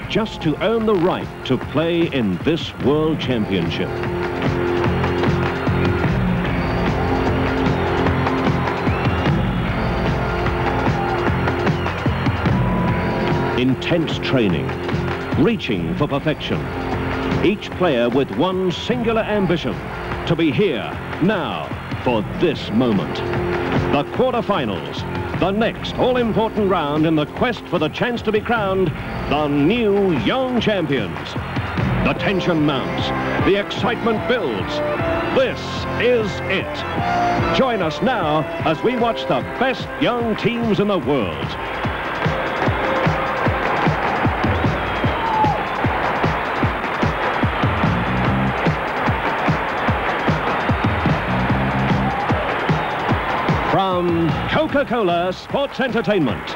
just to earn the right to play in this World Championship. Intense training, reaching for perfection. Each player with one singular ambition, to be here, now, for this moment. The quarter-finals, the next all-important round in the quest for the chance to be crowned the new young champions. The tension mounts, the excitement builds. This is it. Join us now as we watch the best young teams in the world. From Coca-Cola Sports Entertainment,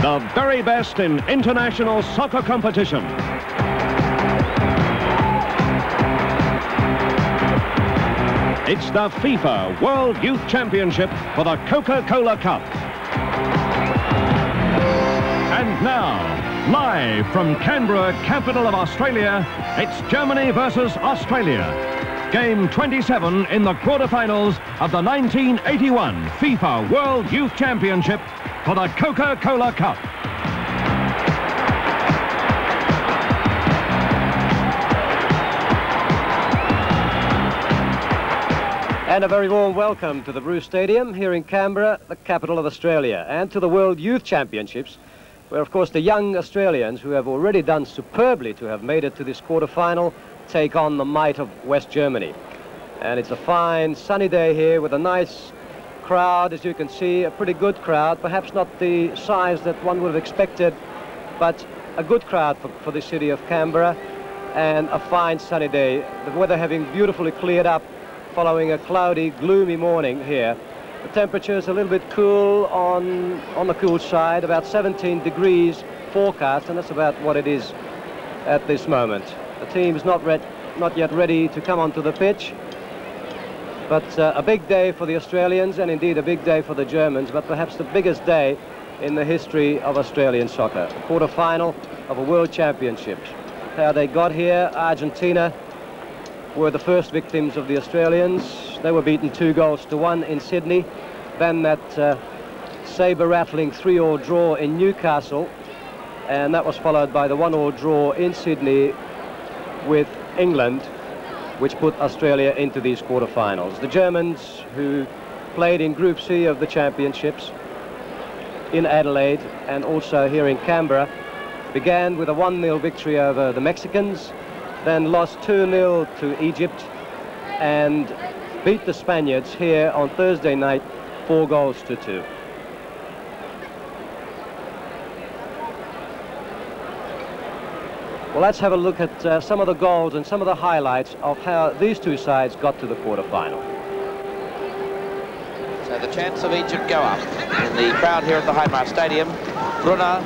the very best in international soccer competition. It's the FIFA World Youth Championship for the Coca-Cola Cup. And now, live from Canberra, capital of Australia, it's Germany versus Australia. Game 27 in the quarterfinals of the 1981 FIFA World Youth Championship for the Coca-Cola Cup. And a very warm welcome to the Bruce Stadium here in Canberra, the capital of Australia, and to the World Youth Championships, where of course the young Australians, who have already done superbly to have made it to this quarter-final, take on the might of West Germany. And it's a fine sunny day here with a nice crowd, as you can see, a pretty good crowd, perhaps not the size that one would have expected, but a good crowd for the city of Canberra, and a fine sunny day, the weather having beautifully cleared up following a cloudy, gloomy morning here. The temperature is a little bit cool on the cool side, about 17 degrees forecast, and that's about what it is at this moment. The team is not yet ready to come onto the pitch, but a big day for the Australians, and indeed a big day for the Germans, but perhaps the biggest day in the history of Australian soccer. The quarter-final of a World Championship. How they got here, Argentina were the first victims of the Australians. They were beaten 2-1 in Sydney. Then that saber-rattling 3-3 draw in Newcastle, and that was followed by the 1-1 draw in Sydney with England, which put Australia into these quarterfinals. The Germans, who played in Group C of the championships in Adelaide and also here in Canberra, began with a 1-0 victory over the Mexicans, then lost 2-0 to Egypt and beat the Spaniards here on Thursday night 4-2. Well, let's have a look at some of the goals and some of the highlights of how these two sides got to the quarter-final. So the chants of Egypt go up in the crowd here at the Highmark Stadium. Brunner,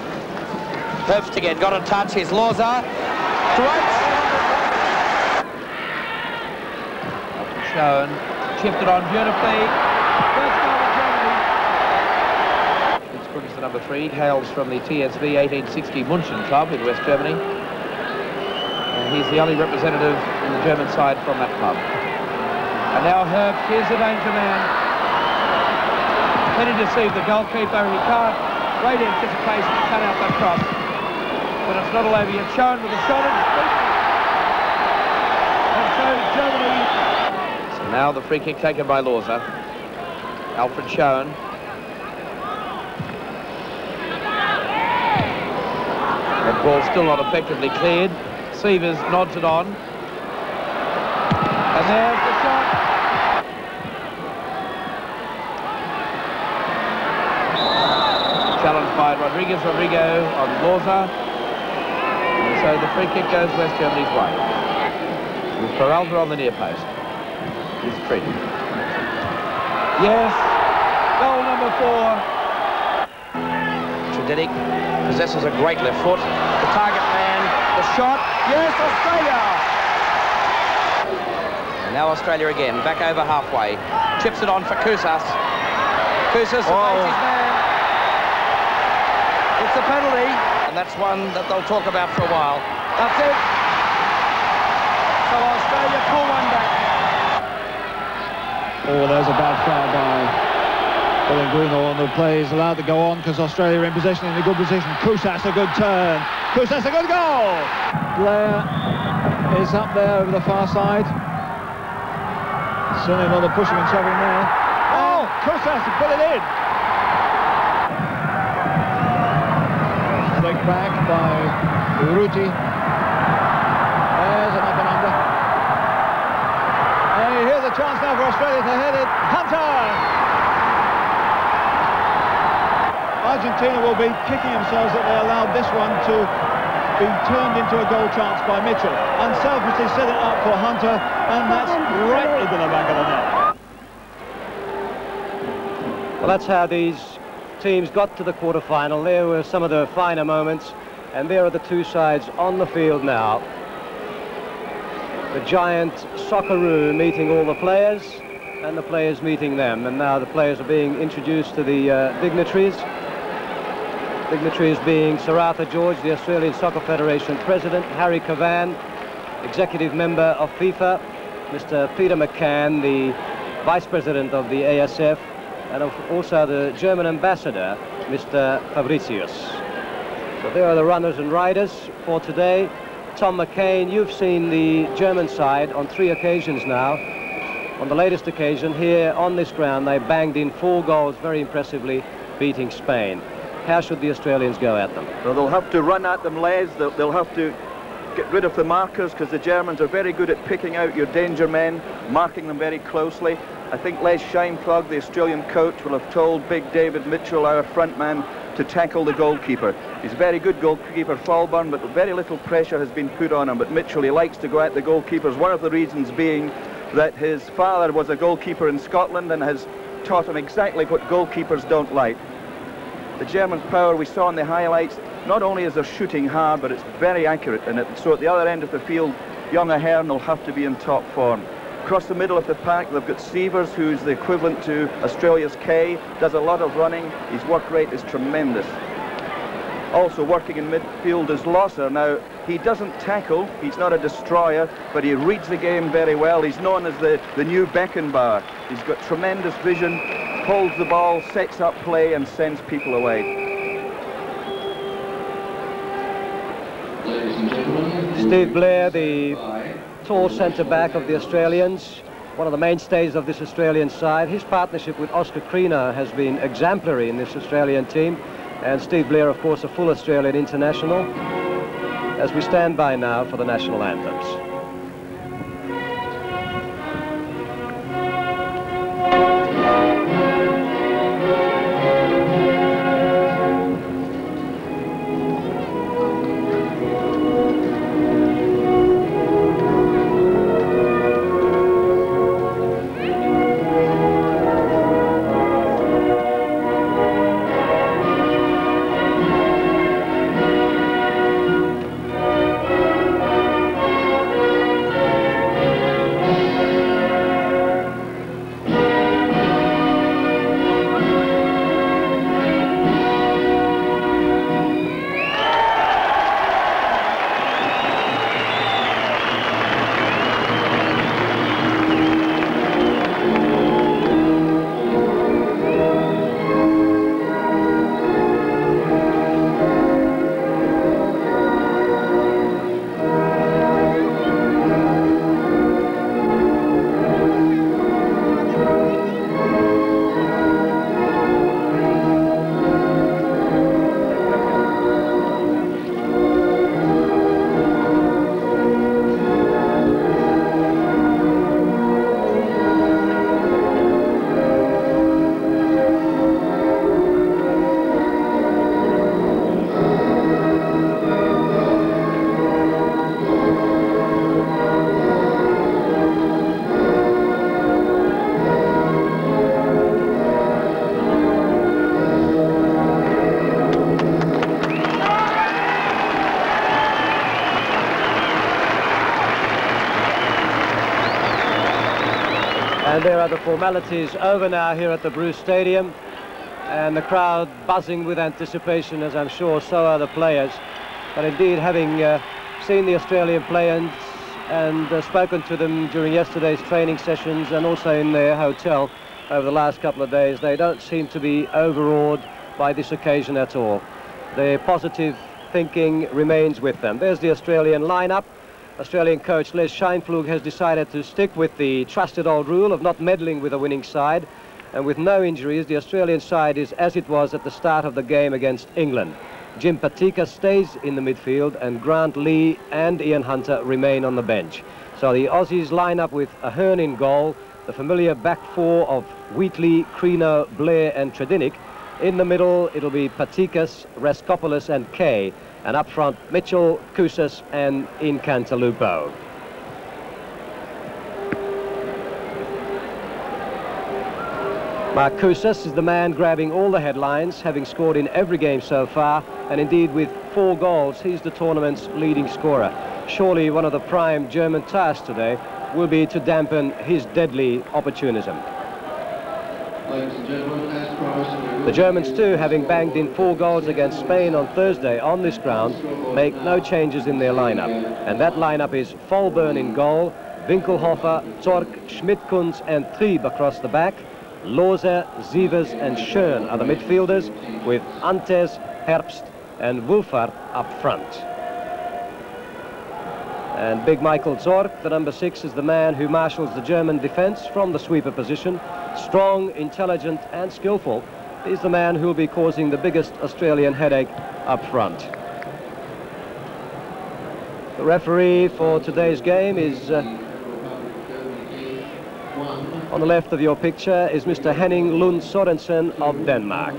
Herbst again, got a touch, here's Lorza. Shown, chipped it on beautifully. First goal of Germany. It's Brunner's the number 3, hails from the TSV 1860 München club in West Germany. He's the only representative in the German side from that club. And now Herb, here's the danger man. Can he deceive the goalkeeper? He can't. Great anticipation to cut out that cross. But it's not all over yet. Shown with a shot in his feet. And so Germany. So now the free kick taken by Lorza. Alfred Schoen. The ball still not effectively cleared. Sievers nods it on. And there's the shot. Challenged by Rodriguez Rodrigo on Lorza. And so the free kick goes West Germany's way. With Peralta on the near post. He's treated. Yes. Goal number 4. Tradidic possesses a great left foot. The target man. The shot, yes, Australia! And now Australia again, back over halfway. Chips it on for Kousas. Kousas evades his man. It's a penalty. And that's one that they'll talk about for a while. That's it. So Australia pull one back. Oh, there's a bad foul by Pellegrino, and the play is allowed to go on because Australia are in possession, in a good position. Kusas, a good turn. Kusas, a good goal. Blair is up there over the far side. Certainly a lot of pushing and shoving there. Oh, Kusas put it in. Flick back by Uruti. There's an up and under. And here's a chance now for Australia to head it. Hunter! Argentina will be kicking themselves that they allowed this one to be turned into a goal chance by Mitchell. Unselfishly set it up for Hunter, and that's right into the back of the net. Well, that's how these teams got to the quarter-final. There were some of the finer moments, and there are the two sides on the field now. The giant Socceroo meeting all the players, and the players meeting them. And now the players are being introduced to the dignitaries. Dignitaries being Sir Arthur George, the Australian Soccer Federation President, Harry Cavan, Executive Member of FIFA, Mr. Peter McCann, the Vice President of the ASF, and also the German Ambassador, Mr. Fabricius. So there are the runners and riders for today. Tom McCain, you've seen the German side on 3 occasions now. On the latest occasion, here on this ground, they banged in 4 goals very impressively, beating Spain. How should the Australians go at them? Well, they'll have to run at them, Les. They'll have to get rid of the markers, because the Germans are very good at picking out your danger men, marking them very closely. I think Les Shineplug, the Australian coach, will have told big David Mitchell, our front man, to tackle the goalkeeper. He's a very good goalkeeper, Falburn, but very little pressure has been put on him. But Mitchell, he likes to go at the goalkeepers, one of the reasons being that his father was a goalkeeper in Scotland and has taught him exactly what goalkeepers don't like. The German power we saw in the highlights, not only is their shooting hard, but it's very accurate. And so at the other end of the field, young Ahern will have to be in top form. Across the middle of the pack, they've got Sievers, who's the equivalent to Australia's Kay, does a lot of running. His work rate is tremendous. Also working in midfield is Losser. Now, he doesn't tackle, he's not a destroyer, but he reads the game very well. He's known as the new Beckenbauer. He's got tremendous vision, holds the ball, sets up play, and sends people away. Steve Blair, the tall centre-back of the Australians, one of the mainstays of this Australian side. His partnership with Oscar Kriener has been exemplary in this Australian team. And Steve Blair, of course, a full Australian international, as we stand by now for the national anthems. And there are the formalities over now here at the Bruce Stadium. And the crowd buzzing with anticipation, as I'm sure so are the players. But indeed, having seen the Australian players and spoken to them during yesterday's training sessions and also in their hotel over the last couple of days, they don't seem to be overawed by this occasion at all. Their positive thinking remains with them. There's the Australian lineup. Australian coach Les Scheinpflug has decided to stick with the trusted old rule of not meddling with a winning side. And with no injuries, the Australian side is as it was at the start of the game against England. Jim Patika stays in the midfield and Grant Lee and Ian Hunter remain on the bench. So the Aussies line up with Ahern in goal, the familiar back four of Wheatley, Creano, Blair and Tredinnick. In the middle, it'll be Patikas, Raskopoulos and Kay. And up front, Mitchell, Kousas and Incantalupo. Mark Kousas is the man grabbing all the headlines, having scored in every game so far, and indeed with 4 goals, he's the tournament's leading scorer. Surely one of the prime German tasks today will be to dampen his deadly opportunism. Ladies and gentlemen, as promised, the Germans too, having banged in 4 goals against Spain on Thursday on this ground, make no changes in their lineup. And that lineup is Vollburn in goal, Winkelhofer, Zorc, Schmidt-Kunz and Trieb across the back. Loser, Sievers and Schön are the midfielders, with Antes, Herbst and Wolfart up front. And big Michael Zorc, the number 6, is the man who marshals the German defence from the sweeper position. Strong, intelligent and skillful. He's the man who will be causing the biggest Australian headache up front. The referee for today's game is on the left of your picture is Mr. Henning Lund Sorensen of Denmark.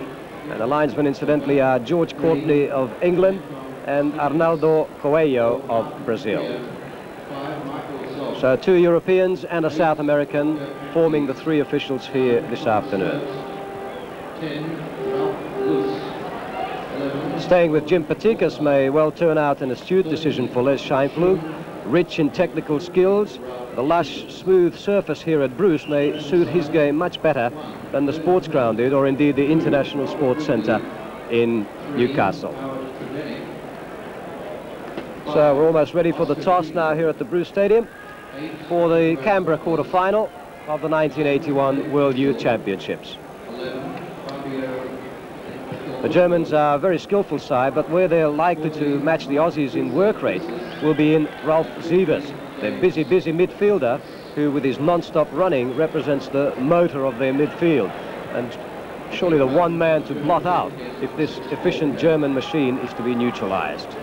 And the linesmen, incidentally, are George Courtney of England and Arnaldo Coelho of Brazil. So 2 Europeans and a South American forming the 3 officials here this afternoon. Staying with Jim Patikas may well turn out an astute decision for Les Scheinpflug. Rich in technical skills, the lush, smooth surface here at Bruce may suit his game much better than the sports ground did, or indeed the International Sports Centre in Newcastle. So we're almost ready for the toss now here at the Bruce Stadium for the Canberra quarter-final of the 1981 World Youth Championships. The Germans are a very skillful side, but where they're likely to match the Aussies in work rate will be in Ralph Sievers, their busy midfielder, who with his non-stop running represents the motor of their midfield. And surely the one man to blot out if this efficient German machine is to be neutralized.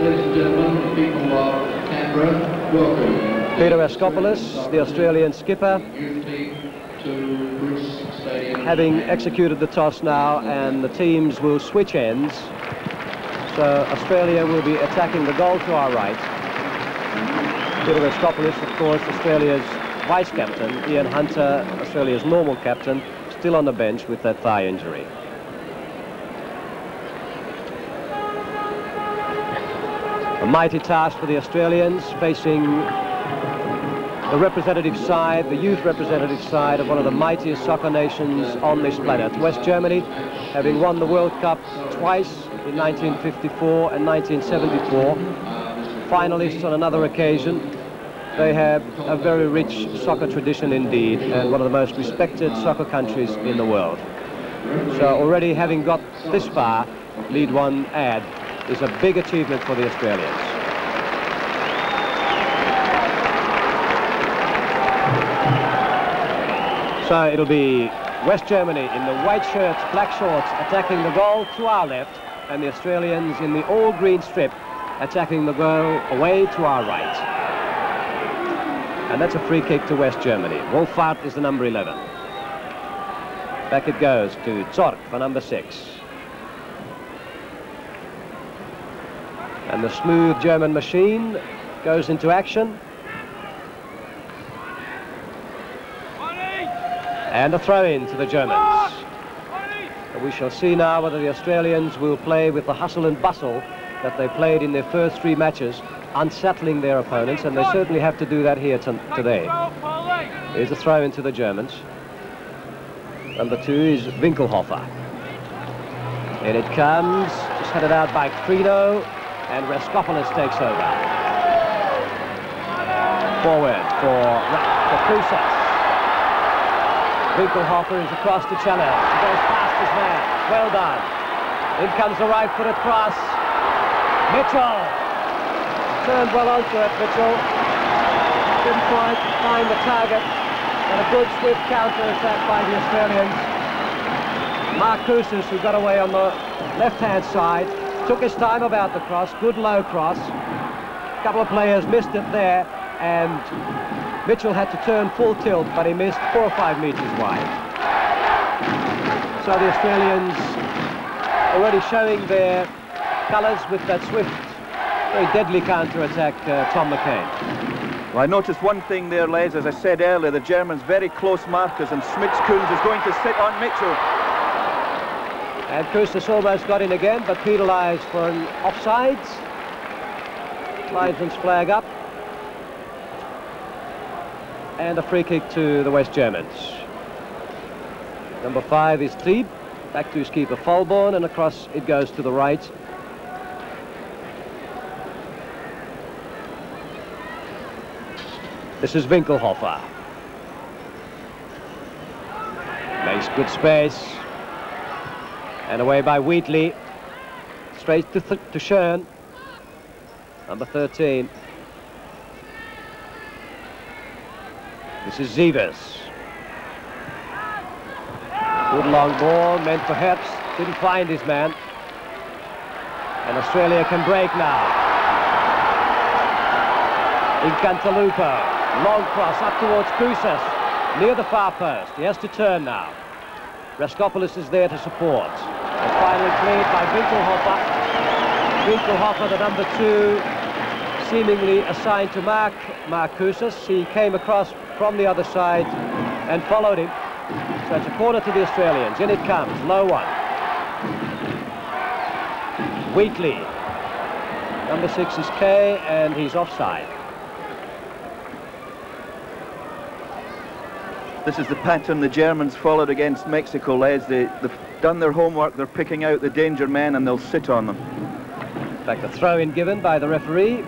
ladies and gentlemen, the people of Canberra, welcome. Peter Raskopoulos, the Australian skipper, Youth team to Bruce Stadium. having executed the toss now, and the teams will switch ends. So Australia will be attacking the goal to our right. Peter Raskopoulos, of course, Australia's vice-captain. Ian Hunter, Australia's normal captain, still on the bench with that thigh injury. A mighty task for the Australians, facing the representative side, the youth representative side of one of the mightiest soccer nations on this planet. West Germany, having won the World Cup twice in 1954 and 1974, finalists on another occasion. They have a very rich soccer tradition indeed, and one of the most respected soccer countries in the world. So already having got this far, League One ad is a big achievement for the Australians. So it'll be West Germany in the white shirts, black shorts, attacking the goal to our left, and the Australians in the all-green strip attacking the goal away to our right. And that's a free kick to West Germany. Wolfart is the number 11. Back it goes to Zorc for number 6. And the smooth German machine goes into action. And a throw-in to the Germans. And we shall see now whether the Australians will play with the hustle and bustle that they played in their first 3 matches, unsettling their opponents, and they certainly have to do that here today. Here's a throw-in to the Germans. Number 2 is Winkelhofer. In it comes, just headed out by Crino, and Raskopoulos takes over. Forward for Kousas. Winkelhofer is across the channel. He goes past his man. Well done. In comes the right-footed cross. Mitchell. Turned well onto it, Mitchell. Didn't quite find the target. And a good swift counter-attack by the Australians. Mark Kousas, who got away on the left-hand side, took his time about the cross. Good low cross. A couple of players missed it there, and Mitchell had to turn full tilt, but he missed 4 or 5 meters wide. So the Australians already showing their colours with that swift, very deadly counter-attack, Tom McCain. Well, I noticed one thing there, Les, as I said earlier, the Germans very close markers, and Smits-Koens is going to sit on Mitchell. And Kousas almost got in again, but penalised for an offsides. Linesman's flag up. And a free kick to the West Germans. Number 5 is Trieb. Back to his keeper, Falborn, and across it goes to the right. This is Winkelhofer. Makes good space. And away by Wheatley. Straight to Schön. Number 13. This is Zivers. Good long ball, meant for Heps. Didn't find his man. And Australia can break now. Incantalupo. Long cross up towards Kousas. Near the far post. He has to turn now. Raskopoulos is there to support. And finally cleared by Winkelhofer. Winkelhofer, the number 2, seemingly assigned to mark Kousas. He came across from the other side and followed him. So it's a corner to the Australians. In it comes, low one. Wheatley. Number 6 is Kay, and he's offside. This is the pattern the Germans followed against Mexico, Les. They've done their homework, they're picking out the danger men, and they'll sit on them. In fact, a throw-in given by the referee.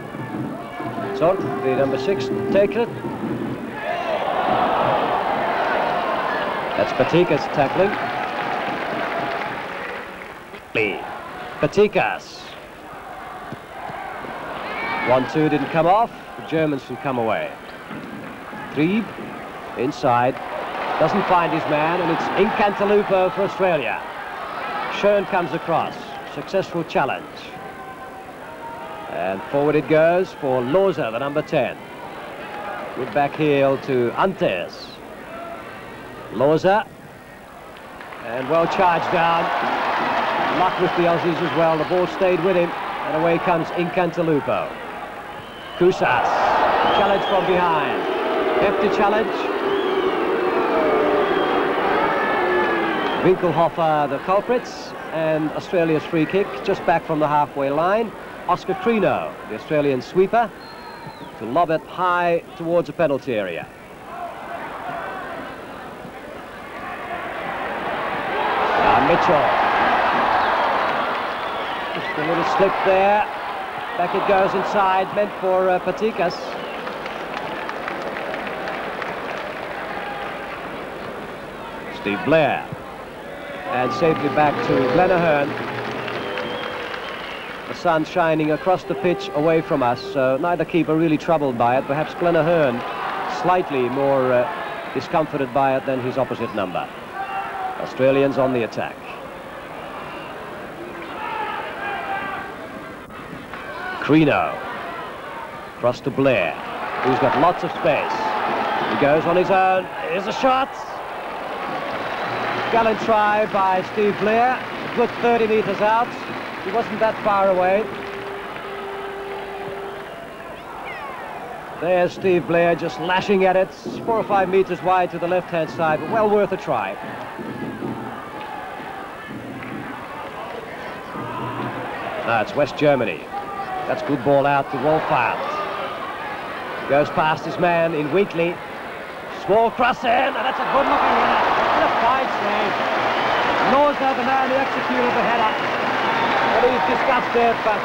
So, the number 6 takes it. That's Patikas tackling. Patikas. 1-2 didn't come off. The Germans can come away. Trieb inside. Doesn't find his man, and it's Incantalupo for Australia. Schön comes across. Successful challenge. And forward it goes for Loza, the number 10. Good back heel to Antes. Loza. And well charged down. Luck with the Aussies as well. The ball stayed with him. And away comes Incantalupo. Kousas. Challenge from behind. Hefty challenge. Winkelhofer, the culprits, and Australia's free kick just back from the halfway line. Oscar Crino, the Australian sweeper, to lob it high towards the penalty area. Now Mitchell. Just a little slip there. Back it goes inside, meant for Patikas. Steve Blair. And safely back to Glenn Ahern. The sun shining across the pitch away from us, so neither keeper really troubled by it. Perhaps Glenn Ahern slightly more discomforted by it than his opposite number. Australians on the attack. Crino. Cross to Blair, who's got lots of space. He goes on his own. Here's a shot. Gallant try by Steve Blair. Good 30 metres out. He wasn't that far away. There's Steve Blair just lashing at it. 4 or 5 metres wide to the left-hand side, but well worth a try. It's West Germany. That's good ball out to Wolfhard. Goes past his man in Wheatley. Small cross in, and that's a good-looking header. fine save. Loza, the man who executed the header. And he's disgusted, but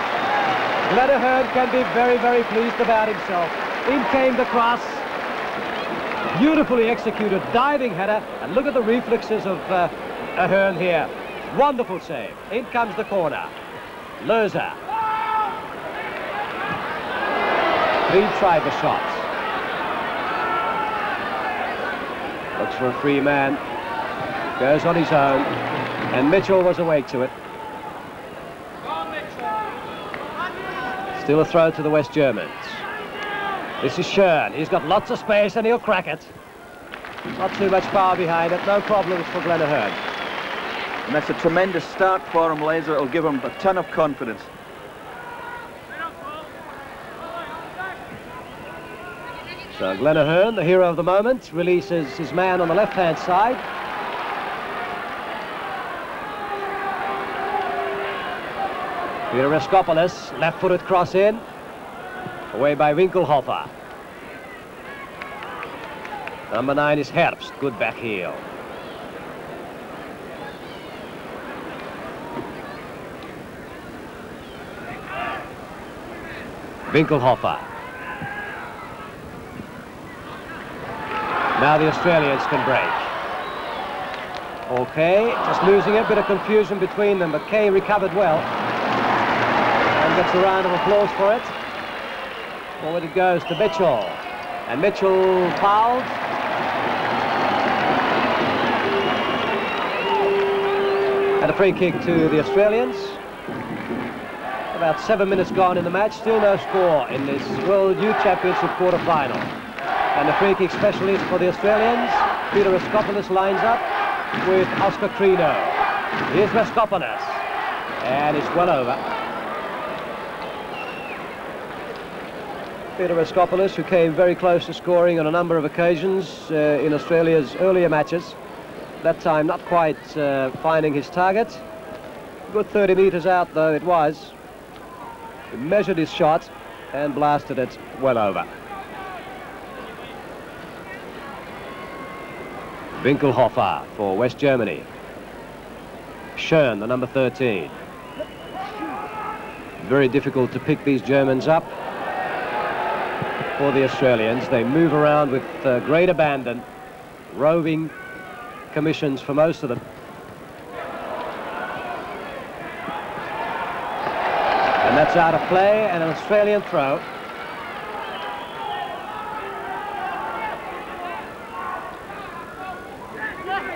Glenn Ahern can be very, very pleased about himself. In came the cross. Beautifully executed diving header. And look at the reflexes of Ahern here. Wonderful save. In comes the corner. Loza. He tried the shots. Looks for a free man. Goes on his own. And Mitchell was awake to it. Still a throw to the West Germans. This is Schön. He's got lots of space and he'll crack it. Not too much power behind it. No problems for Glenn Ahern. And that's a tremendous start for him, Laser. It'll give him a ton of confidence. So Glenn Ahern, the hero of the moment, releases his man on the left-hand side. Peter Reskopoulos, left-footed cross in. Away by Winkelhofer. Number 9 is Herbst, good back heel. Winkelhofer. Now the Australians can break. Okay, just losing a bit of confusion between them, but Kay recovered well. And gets a round of applause for it. Forward it goes to Mitchell. And Mitchell fouled. And a free kick to the Australians. About 7 minutes gone in the match. Still no score in this World Youth Championship quarter-final. And the free kick specialist for the Australians, Peter Reskopoulos, lines up with Oscar Crino. Here's Reskopoulos. And it's well over. Peter Reskopoulos, who came very close to scoring on a number of occasions in Australia's earlier matches. That time not quite finding his target. Good 30 metres out though it was. He measured his shot and blasted it well over. Winkelhofer for West Germany. Schön, the number 13. Very difficult to pick these Germans up. For the Australians, they move around with great abandon, roving commissions for most of them. And that's out of play and an Australian throw.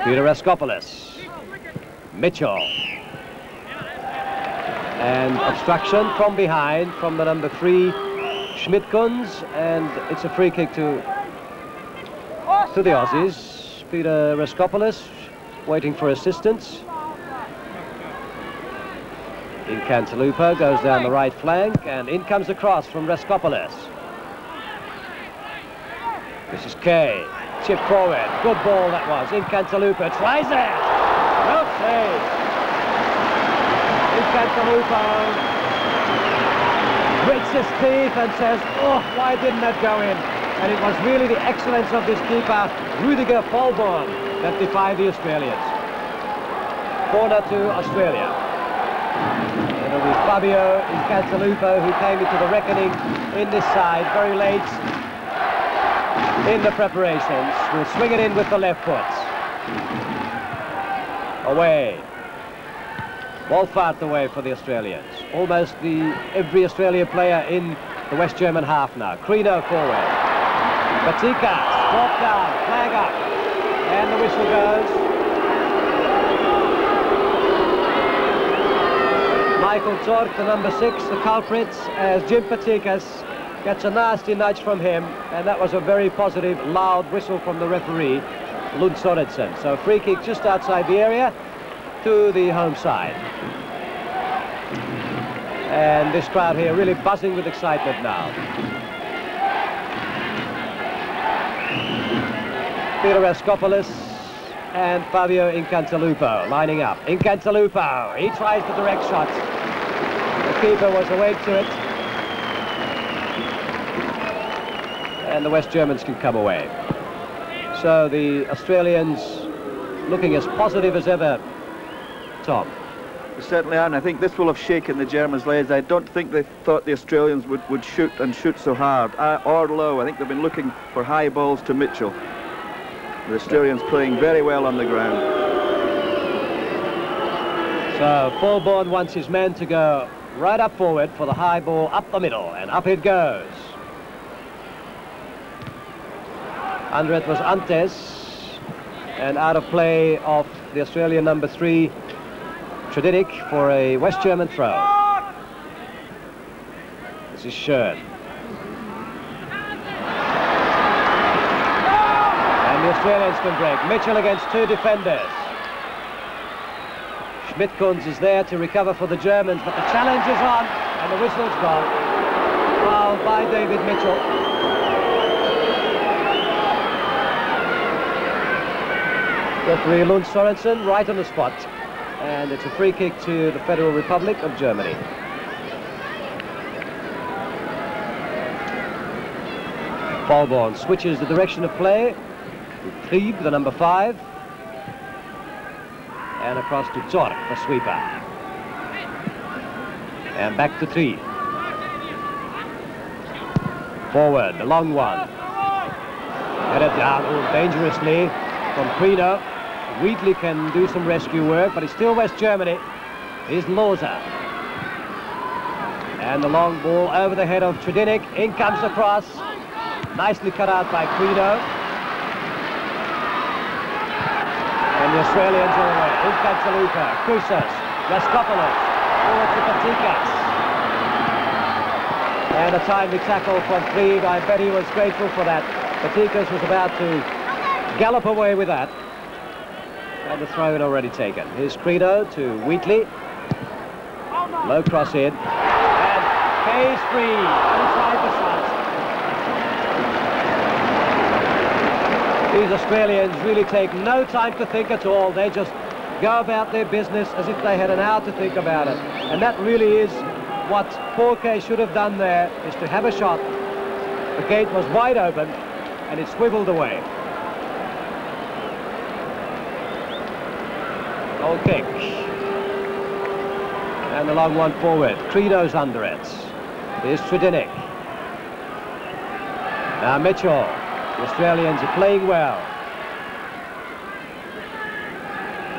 Peter Reskopoulos. Mitchell. And obstruction from behind from the number 3, Schmidt-Kunz, and it's a free kick to the Aussies. Peter Reskopoulos waiting for assistance. In Cantalupo goes down the right flank, and in comes the cross from Reskopoulos. This is Kay. Chip forward. Good ball that was. In Cantalupo tries it. No save. In Cantalupo grits his teeth and says, oh, why didn't that go in? And it was really the excellence of this keeper, Rudiger Vollborn, that defied the Australians. Corner to Australia. And it was Fabio in Cantalupo who came into the reckoning in this side very late in the preparations. Will swing it in with the left foot. Away. Wolfart away for the Australians. Almost every Australian player in the West German half now. Crino forward. Batika, drop down, flag up. And the whistle goes. Michael Zorc, the number 6, the culprit, as Jim Patikas gets a nasty nudge from him, and that was a very positive, loud whistle from the referee, Lund Sorensen. So free kick just outside the area to the home side. And this crowd here really buzzing with excitement now. Peter Reskopoulos and Fabio Incantalupo lining up. Incantalupo, he tries the direct shot. The keeper was awake to it. And the West Germans can come away. So the Australians looking as positive as ever, Tom. They certainly are, and I think this will have shaken the Germans' legs. I don't think they thought the Australians would shoot and shoot so hard or low. I think they've been looking for high balls to Mitchell. The Australians playing very well on the ground. So Fulbourn wants his men to go right up forward for the high ball up the middle, and up it goes. Under it was Antes, and out of play of the Australian number 3, Tredinick, for a West German throw. This is Schön. And the Australians can break. Mitchell against 2 defenders. Schmidt-Kunz is there to recover for the Germans, but the challenge is on, and the whistle's gone. Foul by David Mitchell. Referee Lund Sorensen right on the spot, and it's a free kick to the Federal Republic of Germany. Fulbourn switches the direction of play to Trieb, the number 5, and across to Zorc, the sweeper, and back to Trieb. Forward, the long one, headed down dangerously from Quino. Wheatley can do some rescue work, but it's still West Germany. Here's Loza. And the long ball over the head of Tredinick. In comes the cross. Nicely cut out by Quino. And the Australians are away. In comes Saluka, Kousas, Raskopoulos, forward to Patikas. And a timely tackle from Trieb. I bet he was grateful for that. Patikas was about to gallop away with that. And the throw in already taken. Here's Credo to Wheatley. Low cross in. And Kay's free inside the shot. These Australians really take no time to think at all. They just go about their business as if they had an hour to think about it. And that really is what Paul Kay should have done there, is to have a shot. The gate was wide open and it swiveled away. Goal kick. And the long one forward. Credo's under it. Here's Tredinick. Now Mitchell. The Australians are playing well.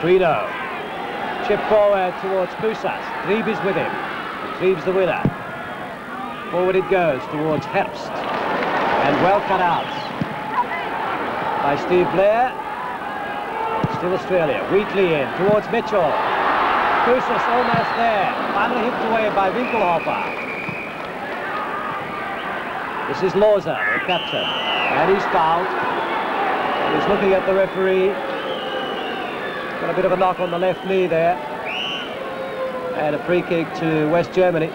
Credo. Chip forward towards Kousas. Trieb is with him. Trieb's the winner. Forward it goes towards Herbst. And well cut out by Steve Blair. Still Australia. Wheatley in towards Mitchell. Kousas almost there. Finally hit away by Winkelhofer. This is Loza, the captain. And he's fouled. He's looking at the referee. Got a bit of a knock on the left knee there. And a free kick to West Germany.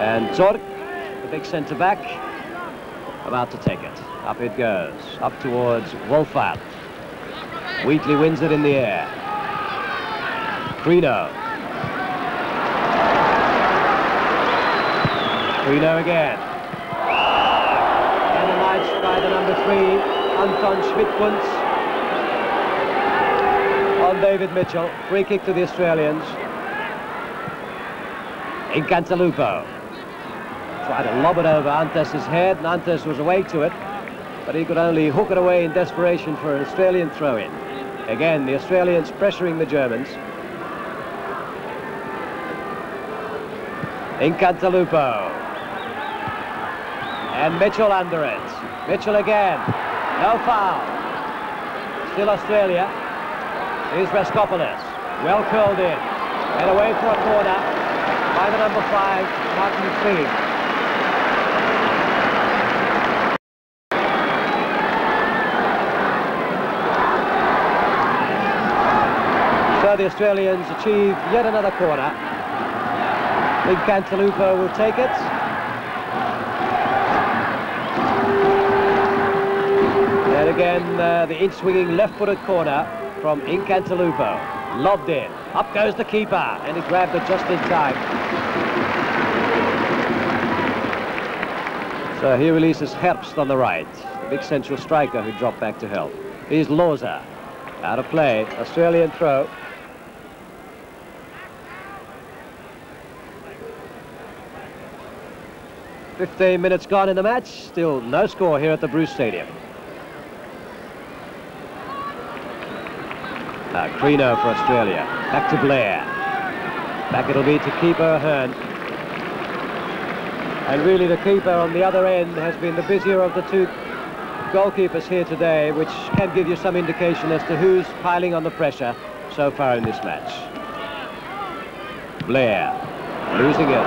And Zorc, the big centre-back, about to take it. Up it goes, up towards Wolfart. Wheatley wins it in the air. Credo. Credo again. And a nice by the number 3, Anton Schmidt-Kunz. On David Mitchell. Free kick to the Australians. In Cantalupo. Tried to lob it over Antes' head, and Antes was awake to it, but he could only hook it away in desperation for an Australian throw-in. Again, the Australians pressuring the Germans. In Cantalupo. And Mitchell under it. Mitchell again. No foul. Still Australia. Here's Raskopoulos. Well curled in. And away for a corner by the number 5, Martin Trieb. So the Australians achieve yet another corner. Big Cantalupo will take it. And again, the in-swinging left-footed corner from Cantalupo. Lobbed in. Up goes the keeper, and he grabbed it just in time. So he releases Herbst on the right, the big central striker who dropped back to help. Here's Loza, out of play, Australian throw. "15 minutes gone in the match, still no score here at the Bruce Stadium." Now Crino for Australia, back to Blair. Back it'll be to keeper Hearn. And really the keeper on the other end has been the busier of the two goalkeepers here today, which can give you some indication as to who's piling on the pressure so far in this match. Blair, losing it.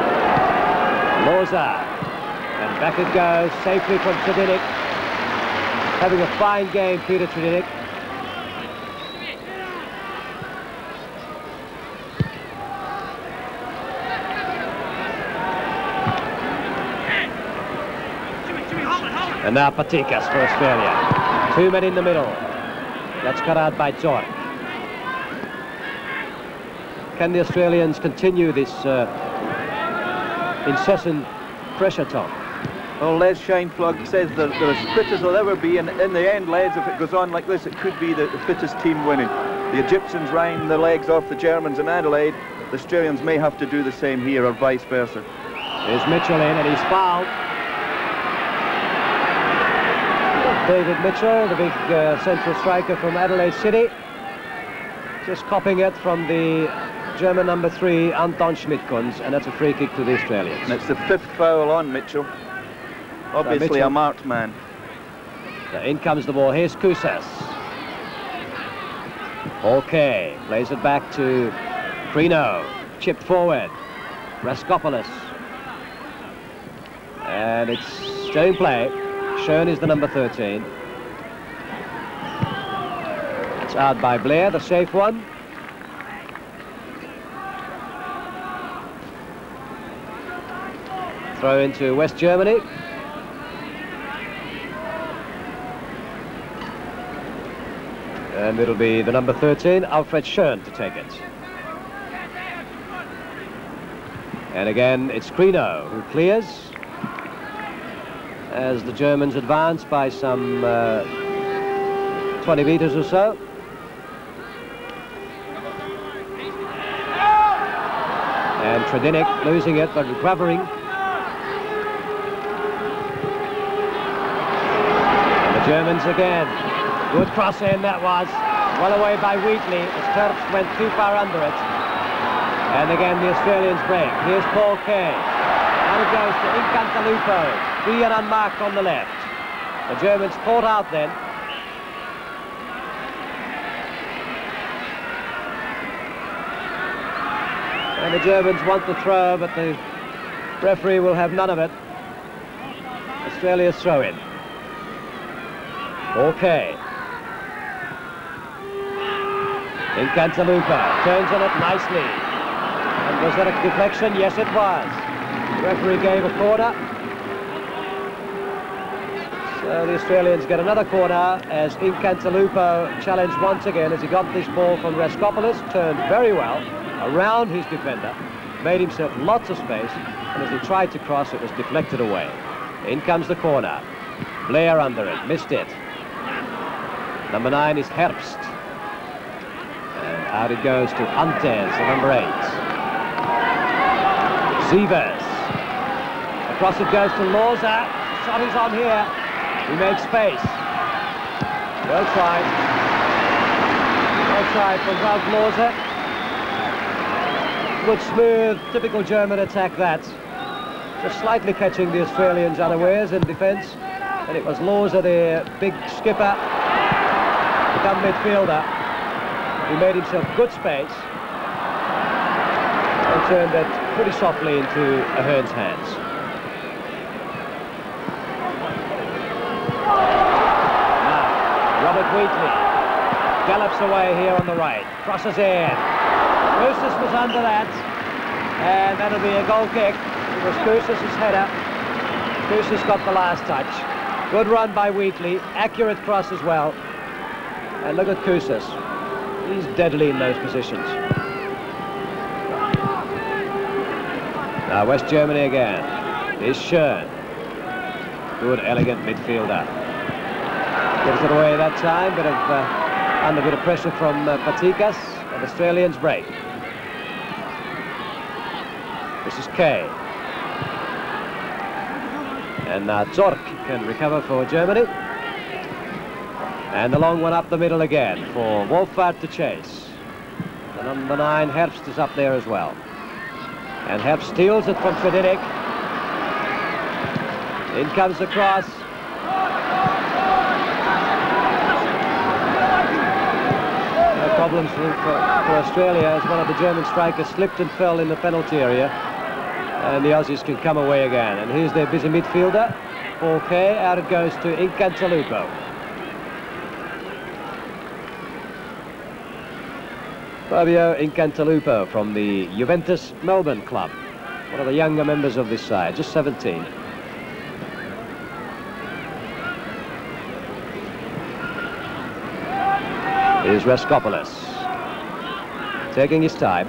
Loza, and back it goes, safely from Tredinic. Having a fine game, Peter Tredinic. And now Patikas for Australia. 2 men in the middle. That's cut out by Zorc. Can the Australians continue this incessant pressure, Tom? Well, Les Shineplug says they're as fit as they'll ever be, and in the end, Les, if it goes on like this, it could be the fittest team winning. The Egyptians ran the legs off the Germans in Adelaide. The Australians may have to do the same here, or vice versa. Here's Mitchell in, and he's fouled. David Mitchell, the big central striker from Adelaide City, just copying it from the German number 3, Anton Schmidtkunz, and that's a free kick to the Australians. And it's the 5th foul on Mitchell. Obviously Mitchell, a marked man. So in comes the ball. Here's Kousas. Okay, plays it back to Crino. Chipped forward. Raskopoulos. And it's still in play. Schoen is the number 13. It's out by Blair, the safe one. Throw into West Germany. And it'll be the number 13, Alfred Schoen, to take it. And again, it's Crino who clears, as the Germans advance by some 20 meters or so. And Tredinic losing it, but recovering. And the Germans again. Good cross in that was. Well away by Wheatley as Herbst went too far under it. And again the Australians break. Here's Paul Kay. And it goes to Incantalupo. Free and unmarked on the left. The Germans caught out then. And the Germans want the throw, but the referee will have none of it. Australia's throw in. Okay. Incantalupo turns on it nicely. And was that a deflection? Yes, it was. The referee gave a corner. So the Australians get another corner as Incantalupo challenged once again as he got this ball from Raskopoulos, turned very well around his defender, made himself lots of space, and as he tried to cross, it was deflected away. In comes the corner. Blair under it, missed it. Number 9 is Herbst. And out it goes to Antes, the number 8. Sievers. Across it goes to Loza. Shot is on here. He makes space. Well tried. Well tried from Ralph Loza. Good, smooth, typical German attack that. Just slightly catching the Australians unawares in defence. And it was Loza, their big skipper, become midfielder. He made himself good space and turned it pretty softly into Ahern's hands. Now, Robert Wheatley gallops away here on the right, crosses in. Kousas was under that, and that'll be a goal kick. It was Kousas' header. Kousas got the last touch. Good run by Wheatley, accurate cross as well. And look at Kousas. He's deadly in those positions. Now West Germany again. Here's Schoen. Good, elegant midfielder. Gets it away that time, but under a bit of pressure from Patikas, and Australians break. This is Kay. And now Zorc can recover for Germany. And the long one up the middle again for Wolfart to chase. The number 9, Herbst, is up there as well. And Herbst steals it from Frederick. In comes the cross. No problems for Australia, as one of the German strikers slipped and fell in the penalty area. And the Aussies can come away again. And here's their busy midfielder, Paul Kay. Out it goes to Incantalupo. Fabio Incantalupo from the Juventus Melbourne club. One of the younger members of this side, just 17. Here's Raskopoulos. Taking his time.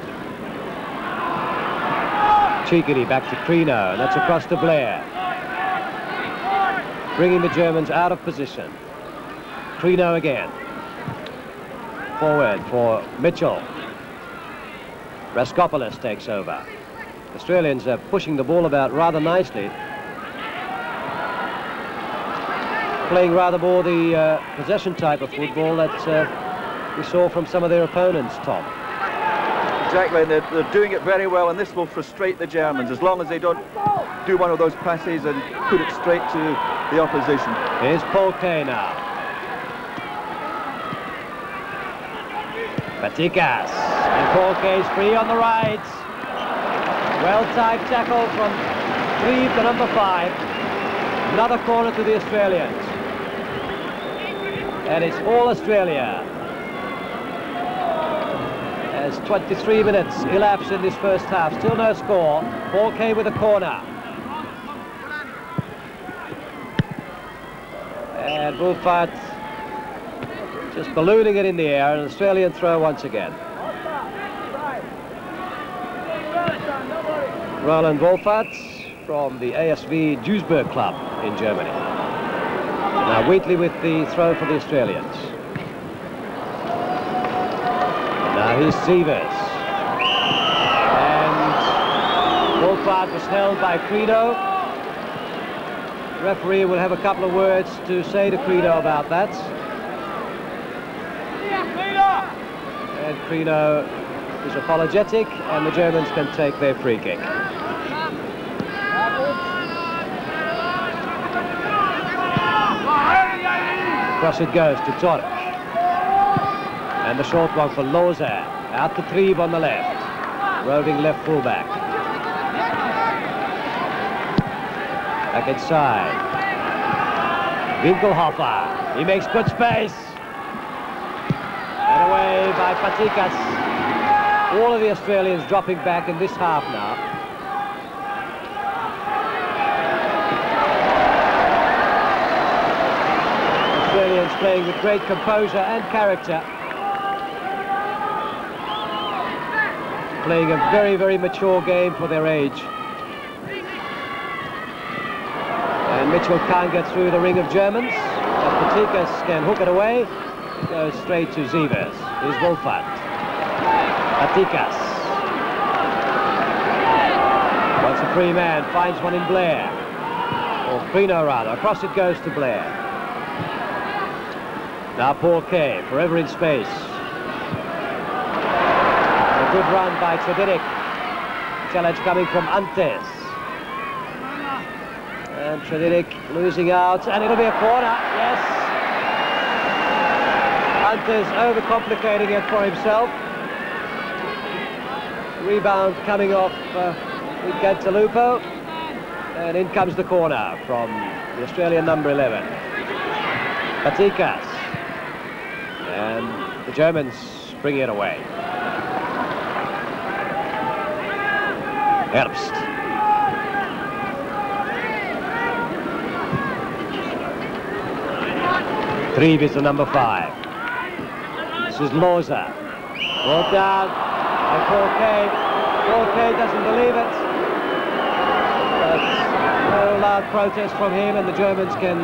Cheekily back to Crino, and that's across to Blair. Bringing the Germans out of position. Crino again. Forward for Mitchell. Raskopoulos takes over. Australians are pushing the ball about rather nicely. Playing rather more the possession type of football that we saw from some of their opponents, Tom. Exactly, and they're doing it very well, and this will frustrate the Germans as long as they don't do one of those passes and put it straight to the opposition. Here's Paul Kay now. Patikas, and Paul Kay's free on the right. Well-timed tackle from Reeve, the number 5. Another corner to the Australians. And it's all Australia. As 23 minutes elapse in this first half, still no score. Paul Kay with a corner. And Wolfart just ballooning it in the air, an Australian throw once again. Roland Wolfart from the ASV Duisburg club in Germany. Now Wheatley with the throw for the Australians. Now here's Sievers. And Wolfart was held by Crino. The referee will have a couple of words to say to Crino about that. And Crino is apologetic, and the Germans can take their free kick. Across it goes to Zorc. And the short one for Loza. Out to Trieb on the left. Roving left fullback. Back inside. Winkelhofer. He makes good space. And away by Patikas. All of the Australians dropping back in this half now. Australians playing with great composure and character. Playing a very, very mature game for their age. And Mitchell can't get through the ring of Germans. But Patikas can hook it away. Goes straight to Sievers. Here's Wolfart. Patikas. Wants a free man. Finds one in Blair. Or Crino rather. Across it goes to Blair. Now Paul Kay, forever in space. A good run by Tredinik. Challenge coming from Antes. And Tredinik losing out, and it'll be a corner, yes. Antes overcomplicating it for himself. Rebound coming off Incantalupo. And in comes the corner from the Australian number 11. Patikas. And the Germans bring it away. Herbst. Trieb is the number 5. This is Loza. Brought down by Paul Kay. Paul Kay doesn't believe it. But no a loud protest from him, and the Germans can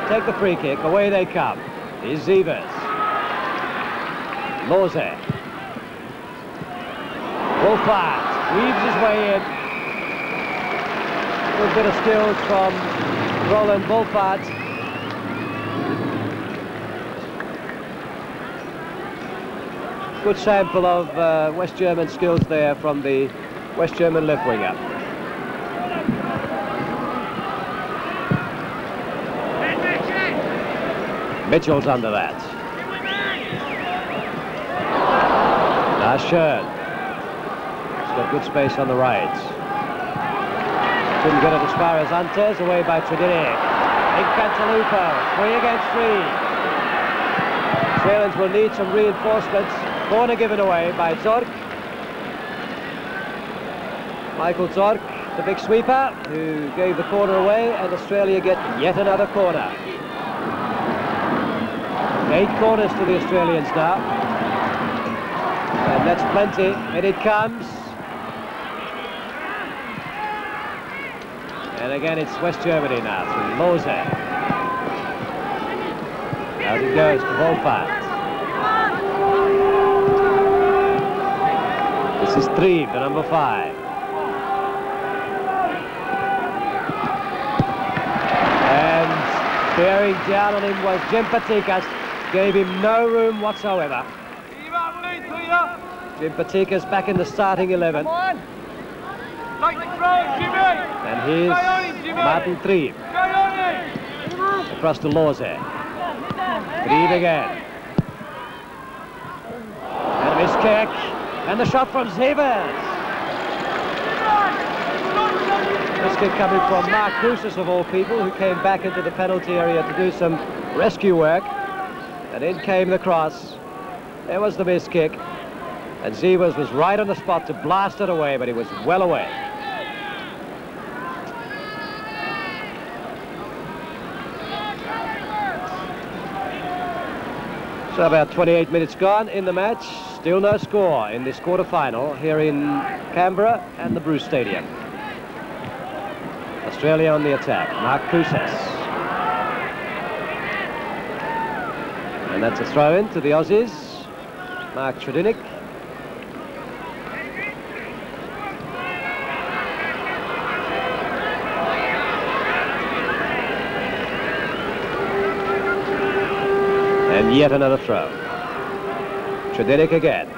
take the free kick. Away they come. Here's Sievers. Lose. Wolfart weaves his way in. Good bit of skills from Roland Wolfart. Good sample of West German skills there from the West German left winger. Mitchell's under that. Now Schön. He's got good space on the right. Couldn't get it as far as Antes, away by Tredinic. Incantalupo, 3 against 3. Australians will need some reinforcements. Corner given away by Zorc. Michael Zorc, the big sweeper, who gave the corner away, and Australia get yet another corner. 8 corners to the Australians now. And that's plenty. And it comes. And again, it's West Germany now through Lose. Out it goes to Wolfart. This is Trieb, the number 5. And bearing down on him was Jim Patikas. Gave him no room whatsoever. Jim Patikas back in the starting 11. And here's Martin Trieb. Across to Lose. Trieb again. And a miss kick. And the shot from Sievers. This kick coming from Mark Cruces, of all people, who came back into the penalty area to do some rescue work. And in came the cross. There was the miss kick. And Sievers was right on the spot to blast it away, but he was well away. So about 28 minutes gone in the match. Still no score in this quarter-final here in Canberra and the Bruce Stadium. Australia on the attack. Mark Cruces. And that's a throw-in to the Aussies. Mark Tredinic. And yet another throw. Tredinic again.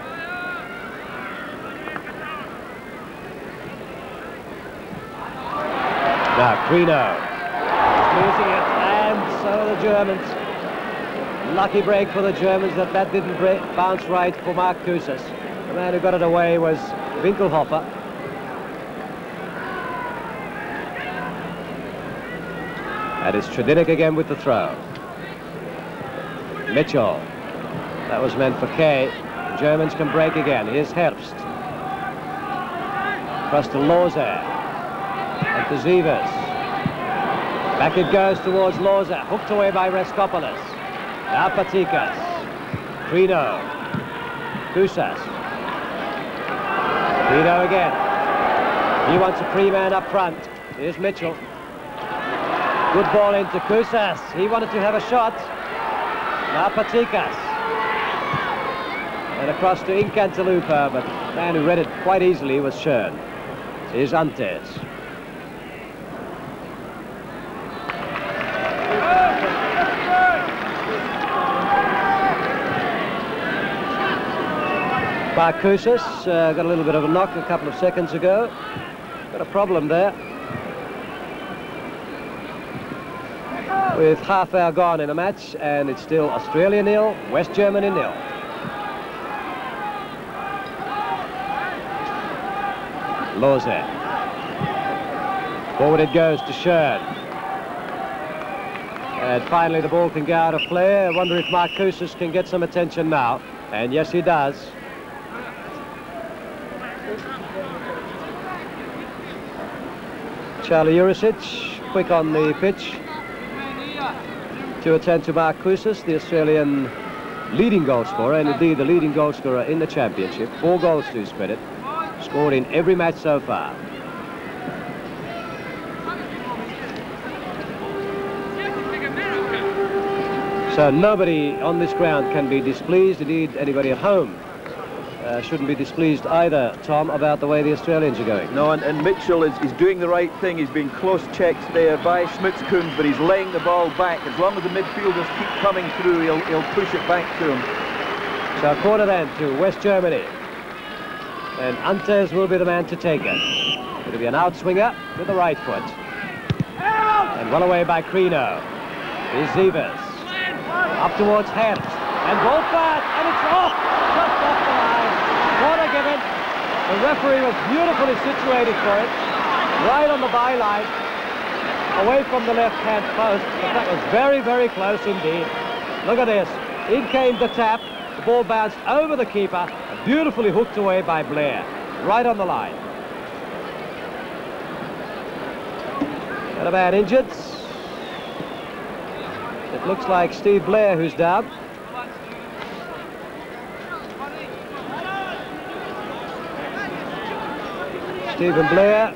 Now Crino losing it, and so the Germans. Lucky break for the Germans that didn't bounce right for Mark Cruces. The man who got it away was Winkelhofer. And it's Tredinic again with the throw. Mitchell. That was meant for Kay. The Germans can break again. Here's Herbst. Across to Lose. And to Sievers. Back it goes towards Lose. Hooked away by Reskopoulos. Now Patikas. Crino. Cruces. Crino again. He wants a free man up front. Here's Mitchell. Good ball into Cruces. He wanted to have a shot. Now Patikas. And across to Incantalupo, but the man who read it quite easily was Schön. Here's Antes. Mark Cruces got a little bit of a knock a couple of seconds ago. Got a problem there. With half hour gone in a match, and it's still Australia 0, West Germany 0. Lose. Forward it goes to Schön. And finally the ball can go out of play. I wonder if Mark Cruces can get some attention now. And yes, he does. Charlie Jurisic, quick on the pitch to attend to Mark Cruces, the Australian leading goal scorer, and indeed the leading goal scorer in the championship. 4 goals to his credit, scored in every match so far. So nobody on this ground can be displeased. Indeed, anybody at home shouldn't be displeased either, Tom, about the way the Australians are going. No, and Mitchell is doing the right thing. He's being close checked there by Schmitzkunz, but he's laying the ball back. As long as the midfielders keep coming through, he'll push it back to him. So a corner then to West Germany. And Antes will be the man to take it. It'll be an outswinger with the right foot. And well away by Crino. Here's Zevers. Up towards Hent. And Wolfert, and it's off! Just off the line. Corner given. The referee was beautifully situated for it. Right on the byline. Away from the left-hand post. But that was very, very close indeed. Look at this. In came the tap. The ball bounced over the keeper. Beautifully hooked away by Blair. Right on the line. And a man injured. It looks like Steve Blair who's down. Stephen Blair,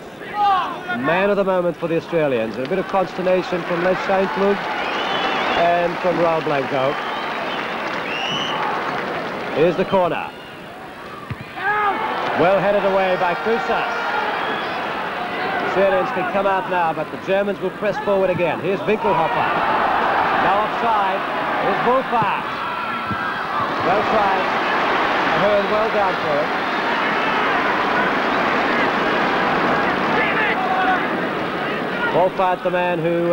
man of the moment for the Australians. And a bit of consternation from Les Scheinklug and from Raul Blanco. Here's the corner. Well headed away by Krusas. The Australians can come out now, but the Germans will press forward again. Here's Winkelhofer. Now offside. Here's Wolfert. Well tried. Ahern well down for it. Wolfert, the man who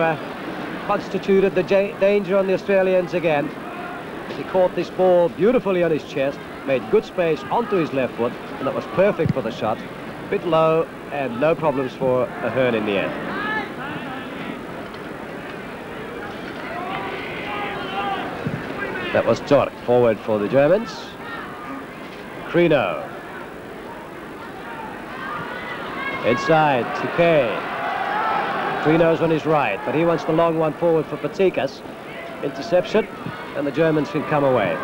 constituted the danger on the Australians again. He caught this ball beautifully on his chest, made good space onto his left foot, and that was perfect for the shot. A bit low, and no problems for Ahern in the end. That was Zorc, forward for the Germans. Crino. Inside, Touquet. Crino's on his right, but he wants the long one forward for Patikas. Interception, and the Germans can come away.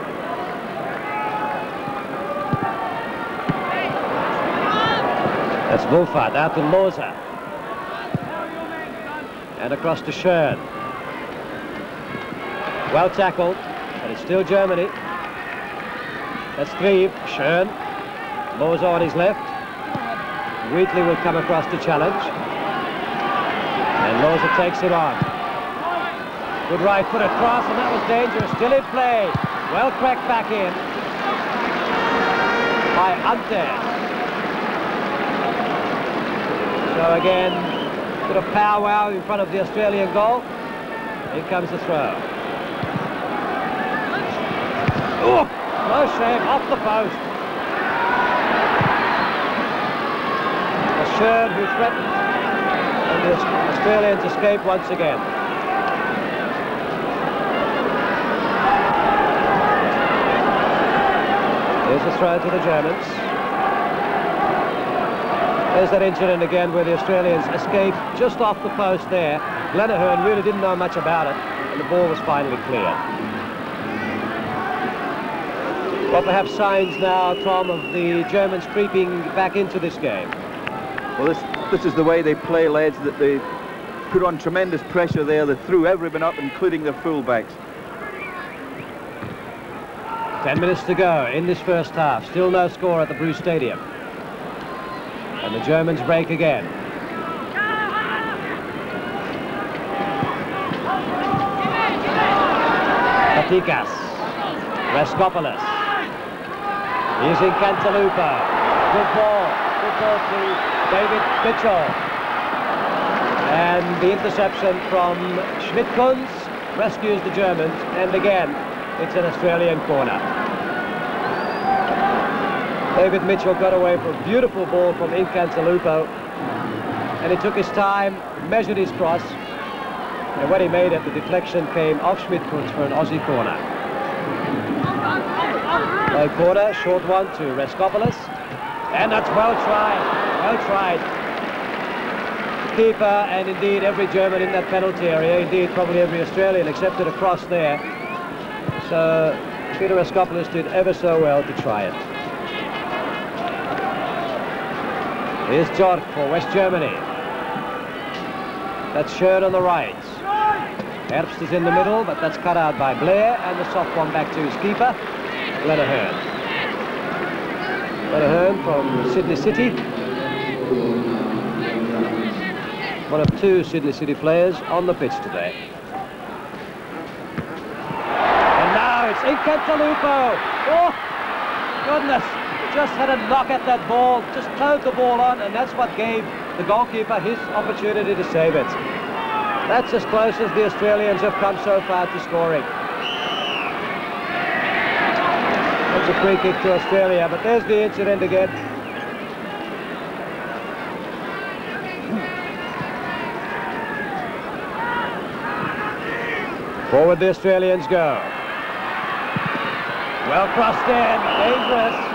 That's Wolfert out to Loza. And across to Schön. Well tackled, but it's still Germany. That's Trieb, Schön. Loza on his left. Wheatley will come across to challenge. And Loza takes it on. Good right foot across, and that was dangerous. Still in play. Well cracked back in by Antes. So again, bit of powwow in front of the Australian goal. Here comes the throw. Oh, no shame, off the post. Schön who threatened, and the Australians escape once again. Here's the throw to the Germans. There's that incident again where the Australians escaped just off the post there. Glenn Ahern really didn't know much about it, and the ball was finally cleared. Well, perhaps signs now, Tom, of the Germans creeping back into this game. Well, this is the way they play, lads, that they put on tremendous pressure there. They threw everyone up, including their fullbacks. 10 minutes to go in this first half. Still no score at the Bruce Stadium. And the Germans break again. Patikas. Raskopoulos. Using Cantalupo. Good ball. Good ball to David Mitchell. And the interception from Schmidt-Kunz rescues the Germans. And again, it's an Australian corner. David Mitchell got away for a beautiful ball from Cantalupo. And he took his time, measured his cross. And when he made it, the deflection came off Schmidt-Kunz for an Aussie corner. Low corner, short one to Raskopoulos. And that's well tried, well tried. The keeper and indeed every German in that penalty area, indeed probably every Australian, accepted a cross there. So Peter Raskopoulos did ever so well to try it. Here's Zorc for West Germany. That's Schön on the right. Herbst is in the middle, but that's cut out by Blair, and the soft one back to his keeper, Glenn Ahern. Glenn Ahern from Sydney City. One of two Sydney City players on the pitch today. And now it's Incantalupo. Oh, goodness. Just had a knock at that ball, just towed the ball on, and that's what gave the goalkeeper his opportunity to save it. That's as close as the Australians have come so far to scoring. That's a free kick to Australia, but there's the incident again. Forward the Australians go. Well crossed in, dangerous.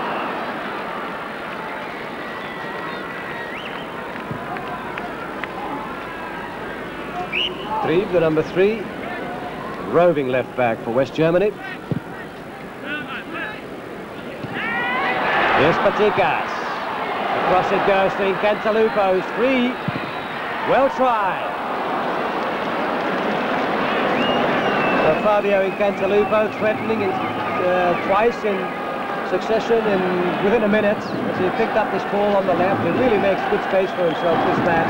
The number 3, roving left back for West Germany. Here's Patikas. Across it goes to Incantalupo, who's free. Well tried. So Fabio Incantalupo threatening twice in succession within a minute as he picked up this ball on the left. He really makes good space for himself, this man.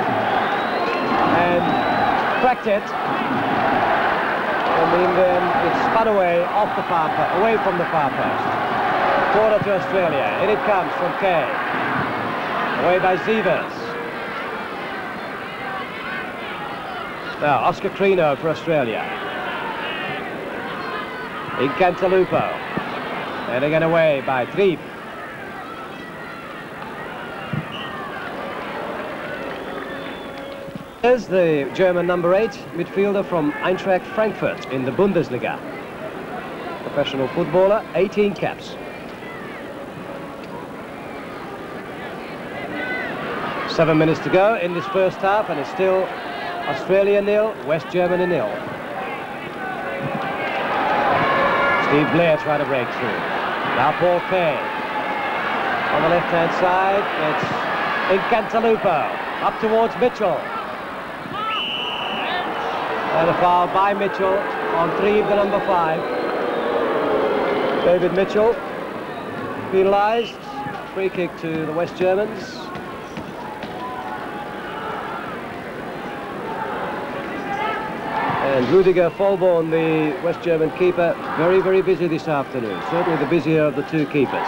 And cracked it, and then it spun away off the far post, away from the far post. Quarter to Australia. In it comes from Kay. Away by Zevers. Now Oscar Crino for Australia. Incantalupo. And again away by Trieb. There's the German number 8 midfielder from Eintracht Frankfurt in the Bundesliga. Professional footballer, 18 caps. 7 minutes to go in this first half, and it's still Australia 0, West Germany 0. Steve Blair trying to break through. Now Paul Kay. On the left-hand side, it's Incantalupo. Up towards Mitchell. And a foul by Mitchell on Trieb, the number 5. David Mitchell penalised. Free kick to the West Germans. And Rudiger Vollborn, the West German keeper, very, very busy this afternoon. Certainly the busier of the two keepers.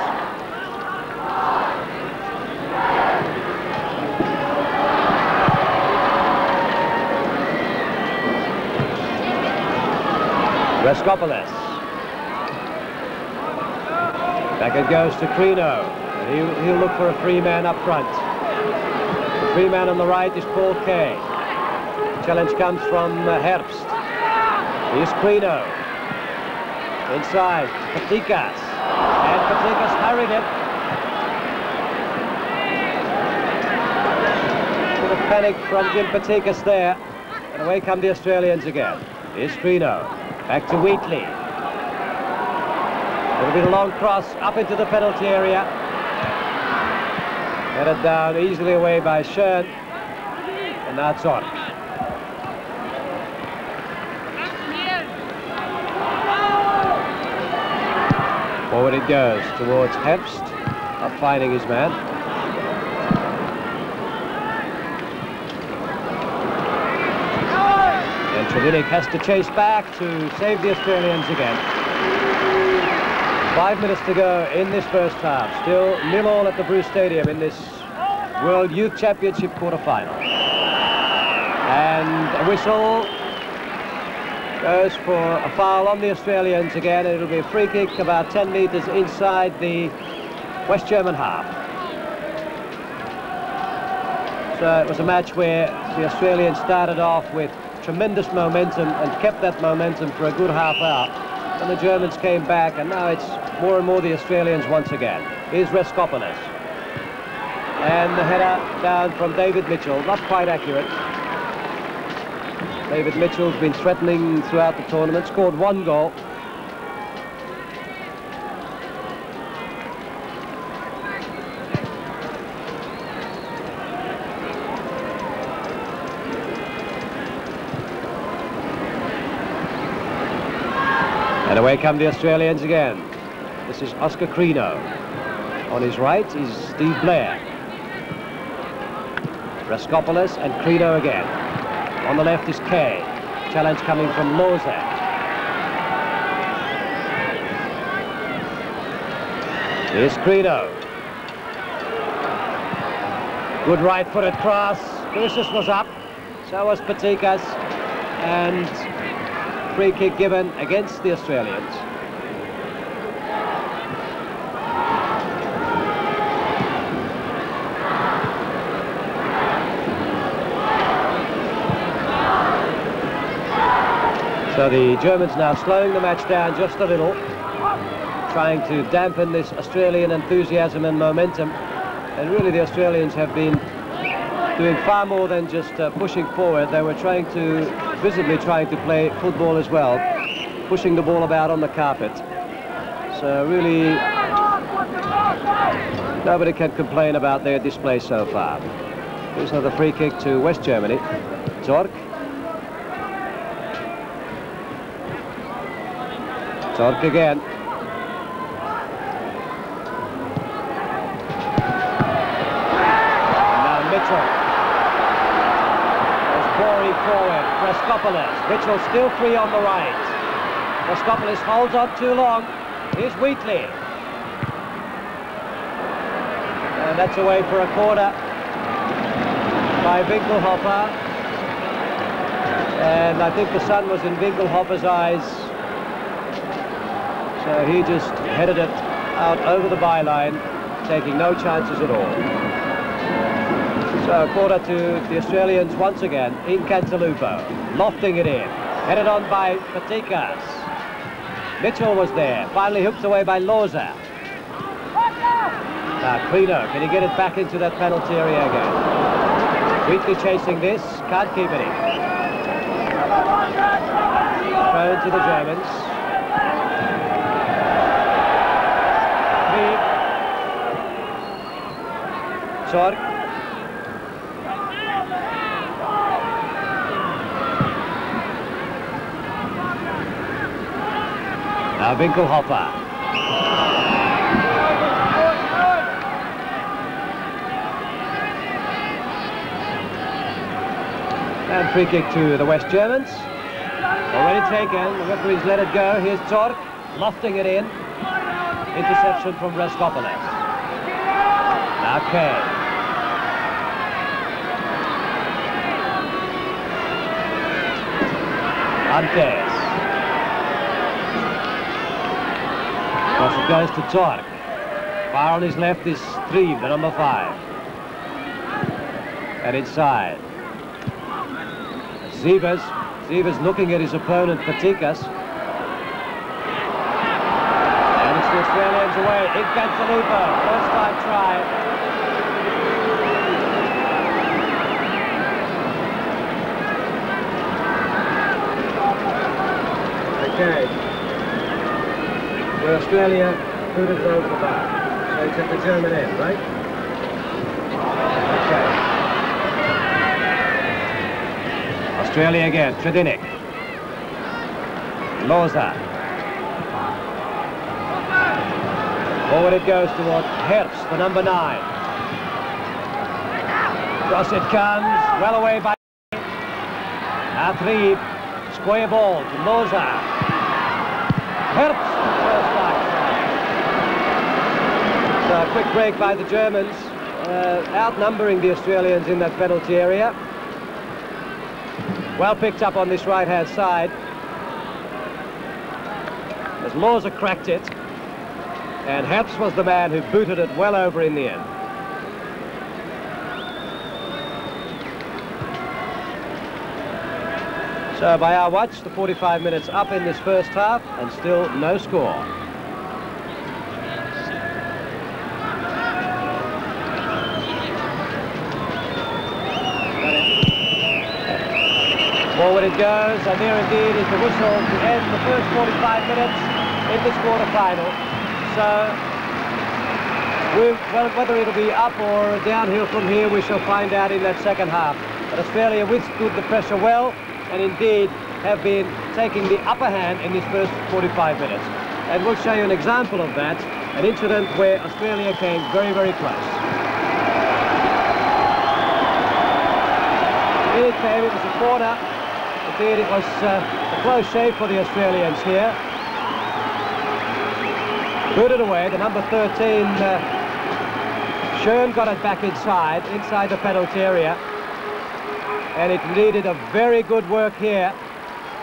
Raskopoulos. Back it goes to Crino. He'll look for a free man up front. The free man on the right is Paul Kay. Challenge comes from Herbst. Here's Crino. Inside, Patikas. And Patikas hurried it. Bit of panic from Jim Patikas there. And away come the Australians again. Here's Crino. Back to Wheatley. It'll be a long cross up into the penalty area. Headed down easily away by Schön. And now it's on. Forward it goes towards Herbst. Not finding his man. And Trevinick has to chase back to save the Australians again. 5 minutes to go in this first half. Still 0-0 at the Bruce Stadium in this World Youth Championship quarter-final. And a whistle goes for a foul on the Australians again, and it'll be a free kick about 10 metres inside the West German half. So it was a match where the Australians started off with tremendous momentum and kept that momentum for a good half hour. And the Germans came back, and now it's more and more the Australians once again. Here's Raskopoulos. And the header down from David Mitchell, not quite accurate. David Mitchell's been threatening throughout the tournament, scored 1 goal. And away come the Australians again. This is Oscar Crino. On his right is Steve Blair. Raskopoulos and Crino again. On the left is Kay. Challenge coming from Loza. Here's Crino. Good right-footed cross. Crucis was up. So was Patikas. And free kick given against the Australians. So the Germans now slowing the match down just a little, trying to dampen this Australian enthusiasm and momentum. And really the Australians have been doing far more than just pushing forward. They were visibly trying to play football as well, pushing the ball about on the carpet. So really, nobody can complain about their display so far. Here's another free kick to West Germany. Zorc. Zorc again. And now Mitchell. There's Borey forward. Raskopoulos. Mitchell still free on the right. Raskopoulos holds on too long. Here's Wheatley. And that's away for a corner by Winkelhofer. And I think the sun was in Winkelhofer's eyes. So he just headed it out over the byline, taking no chances at all. So a quarter to the Australians once again in Cantalupo, lofting it in, headed on by Patikas. Mitchell was there, finally hooked away by Loza. Now Crino, can he get it back into that penalty area again? Wheatley chasing this, can't keep it in. Thrown to the Germans. Zorc. Now Winkelhofer. And free kick to the West Germans. Already taken, the referee's let it go. Here's Zorc, lofting it in. Interception from Raskopoulos. Now Kay. Antes. Cross it goes to Zorc. Far on his left is Strieve, the number 5. And inside. Sievers looking at his opponent, Patikas. And it's the Australians away. In Cantalupo. First time try. Okay. For Australia, booted over the bar. So it's at the German end, right? Okay. Australia again, Tredinik. Loza. Forward it goes toward Herbst, the number 9. Cross it comes, well away by Atrieb. Square ball to Loza. Herbst, first time. So a quick break by the Germans, outnumbering the Australians in that penalty area. Well picked up on this right-hand side. As Loza cracked it, and Herbst was the man who booted it well over in the end. So by our watch, the 45 minutes up in this first half, and still no score. Forward it goes, and there indeed is the whistle to end the first 45 minutes in this quarter-final. So, well, whether it'll be up or downhill from here, we shall find out in that second half. But Australia withstood the pressure well, and indeed have been taking the upper hand in this first 45 minutes. And we'll show you an example of that, an incident where Australia came very, very close. Here it came, it was a corner. Indeed, it was a close shave for the Australians here. Booted away, the number 13, Schön got it back inside the penalty area. And it needed a very good work here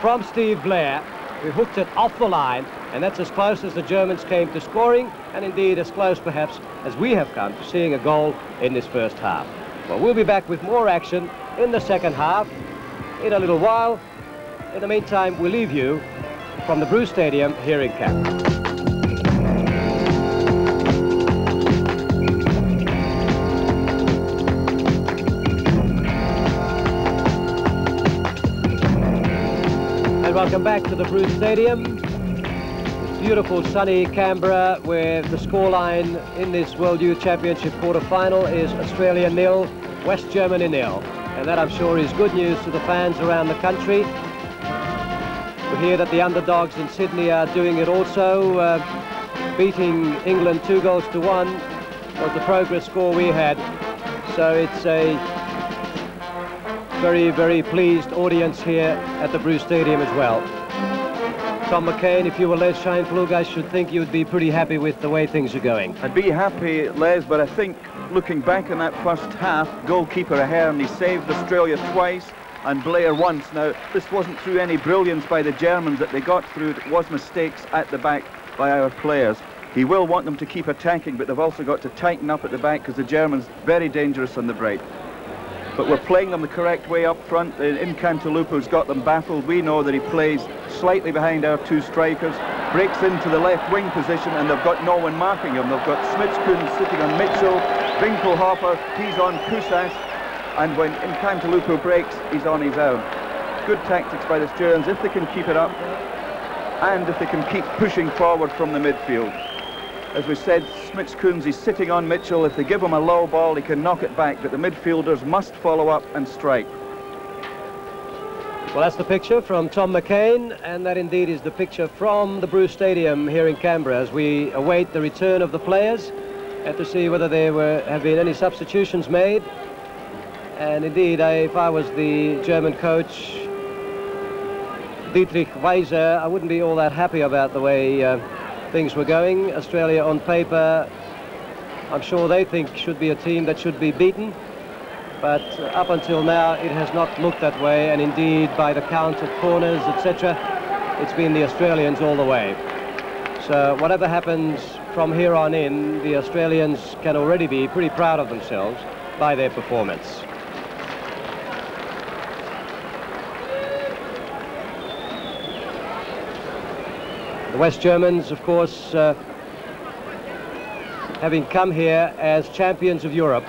from Steve Blair, who hooked it off the line, and that's as close as the Germans came to scoring, and indeed as close perhaps as we have come to seeing a goal in this first half. Well, we'll be back with more action in the second half in a little while. In the meantime, we leave you from the Bruce Stadium here in Canberra. Welcome back to the Bruce Stadium. It's beautiful sunny Canberra, where the scoreline in this World Youth Championship quarter-final is Australia 0, West Germany 0. And that, I'm sure, is good news to the fans around the country. We hear that the underdogs in Sydney are doing it also. Beating England 2-1 was the progress score we had. So it's a very, very pleased audience here at the Bruce Stadium as well. Tom McCain, if you were Les Scheinpflug, I should think you'd be pretty happy with the way things are going. I'd be happy, Les, but I think looking back on that first half, goalkeeper Ahern, he saved Australia twice and Blair once. Now, this wasn't through any brilliance by the Germans that they got through. It was mistakes at the back by our players. He will want them to keep attacking, but they've also got to tighten up at the back because the Germans very dangerous on the break. But we're playing them the correct way up front. Cantalupo's got them baffled. We know that he plays slightly behind our two strikers, breaks into the left wing position, and they've got no one marking him. They've got Smits-Kuhn sitting on Mitchell, Winkelhofer, he's on Kusas, and when Cantalupo breaks, he's on his own. Good tactics by the Germans if they can keep it up, and if they can keep pushing forward from the midfield. As we said, Smits-Kuhn is sitting on Mitchell. If they give him a low ball, he can knock it back, but the midfielders must follow up and strike. Well, that's the picture from Tom McCain, and that indeed is the picture from the Bruce Stadium here in Canberra as we await the return of the players and to see whether there have been any substitutions made. And indeed, if I was the German coach, Dietrich Weiser, I wouldn't be all that happy about the way things were going. Australia on paper, I'm sure they think should be a team that should be beaten, but up until now it has not looked that way, and indeed by the count of corners, etc., it's been the Australians all the way. So whatever happens from here on in, the Australians can already be pretty proud of themselves by their performance. The West Germans, of course, having come here as champions of Europe,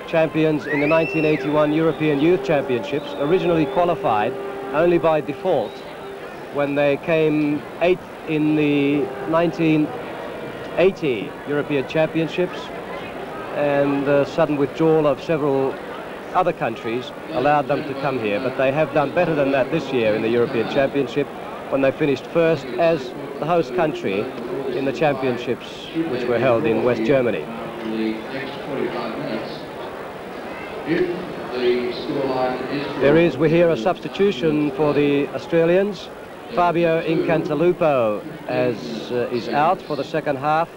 champions in the 1981 European Youth Championships, originally qualified only by default when they came 8th in the 1980 European Championships, and the sudden withdrawal of several other countries allowed them to come here. But they have done better than that this year in the European Championship, when they finished first as the host country in the championships which were held in West Germany. We hear a substitution for the Australians. Fabio Incantalupo is out for the second half,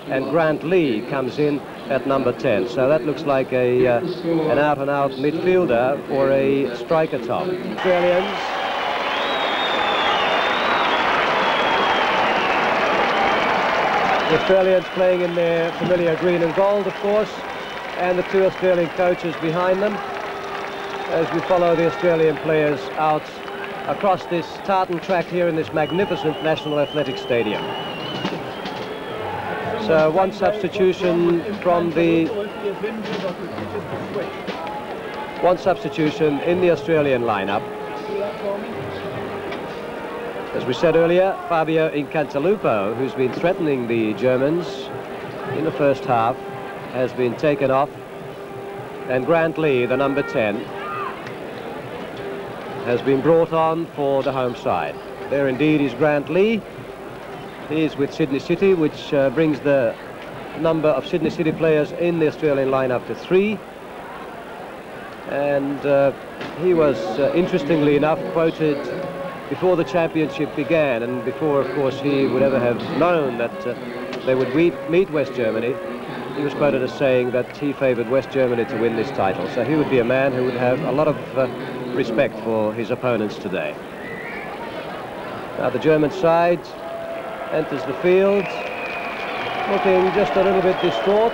and Grant Lee comes in at number 10. So that looks like an out-and-out midfielder for a striker top. Australians. The Australians playing in their familiar green and gold, of course, and the two Australian coaches behind them as we follow the Australian players out across this tartan track here in this magnificent National Athletic Stadium. So one substitution in the Australian lineup. As we said earlier, Fabio Incantalupo, who's been threatening the Germans in the first half, has been taken off, and Grant Lee, the number 10. has been brought on for the home side. There indeed is Grant Lee. He is with Sydney City, which brings the number of Sydney City players in the Australian lineup to 3. And he was, interestingly enough, quoted before the championship began, and before, of course, he would ever have known that they would meet West Germany. He was quoted as saying that he favoured West Germany to win this title. So he would be a man who would have a lot of respect for his opponents today. Now the German side enters the field, looking just a little bit distraught.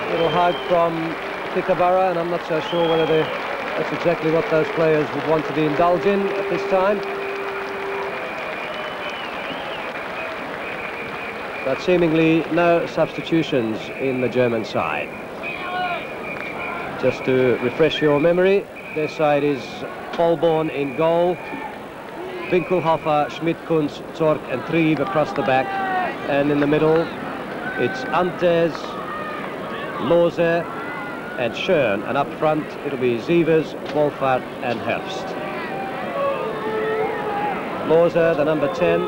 Little hug from Kookaburra, and I'm not so sure whether that's exactly what those players would want to be indulged in at this time. But seemingly no substitutions in the German side. Just to refresh your memory, their side is Holborn in goal, Winkelhofer, Schmidt-Kunz, Zorc and Trieb across the back, and in the middle it's Antes, Lose and Schön, and up front it'll be Sievers, Wolfhard and Herbst. Lose, the number 10,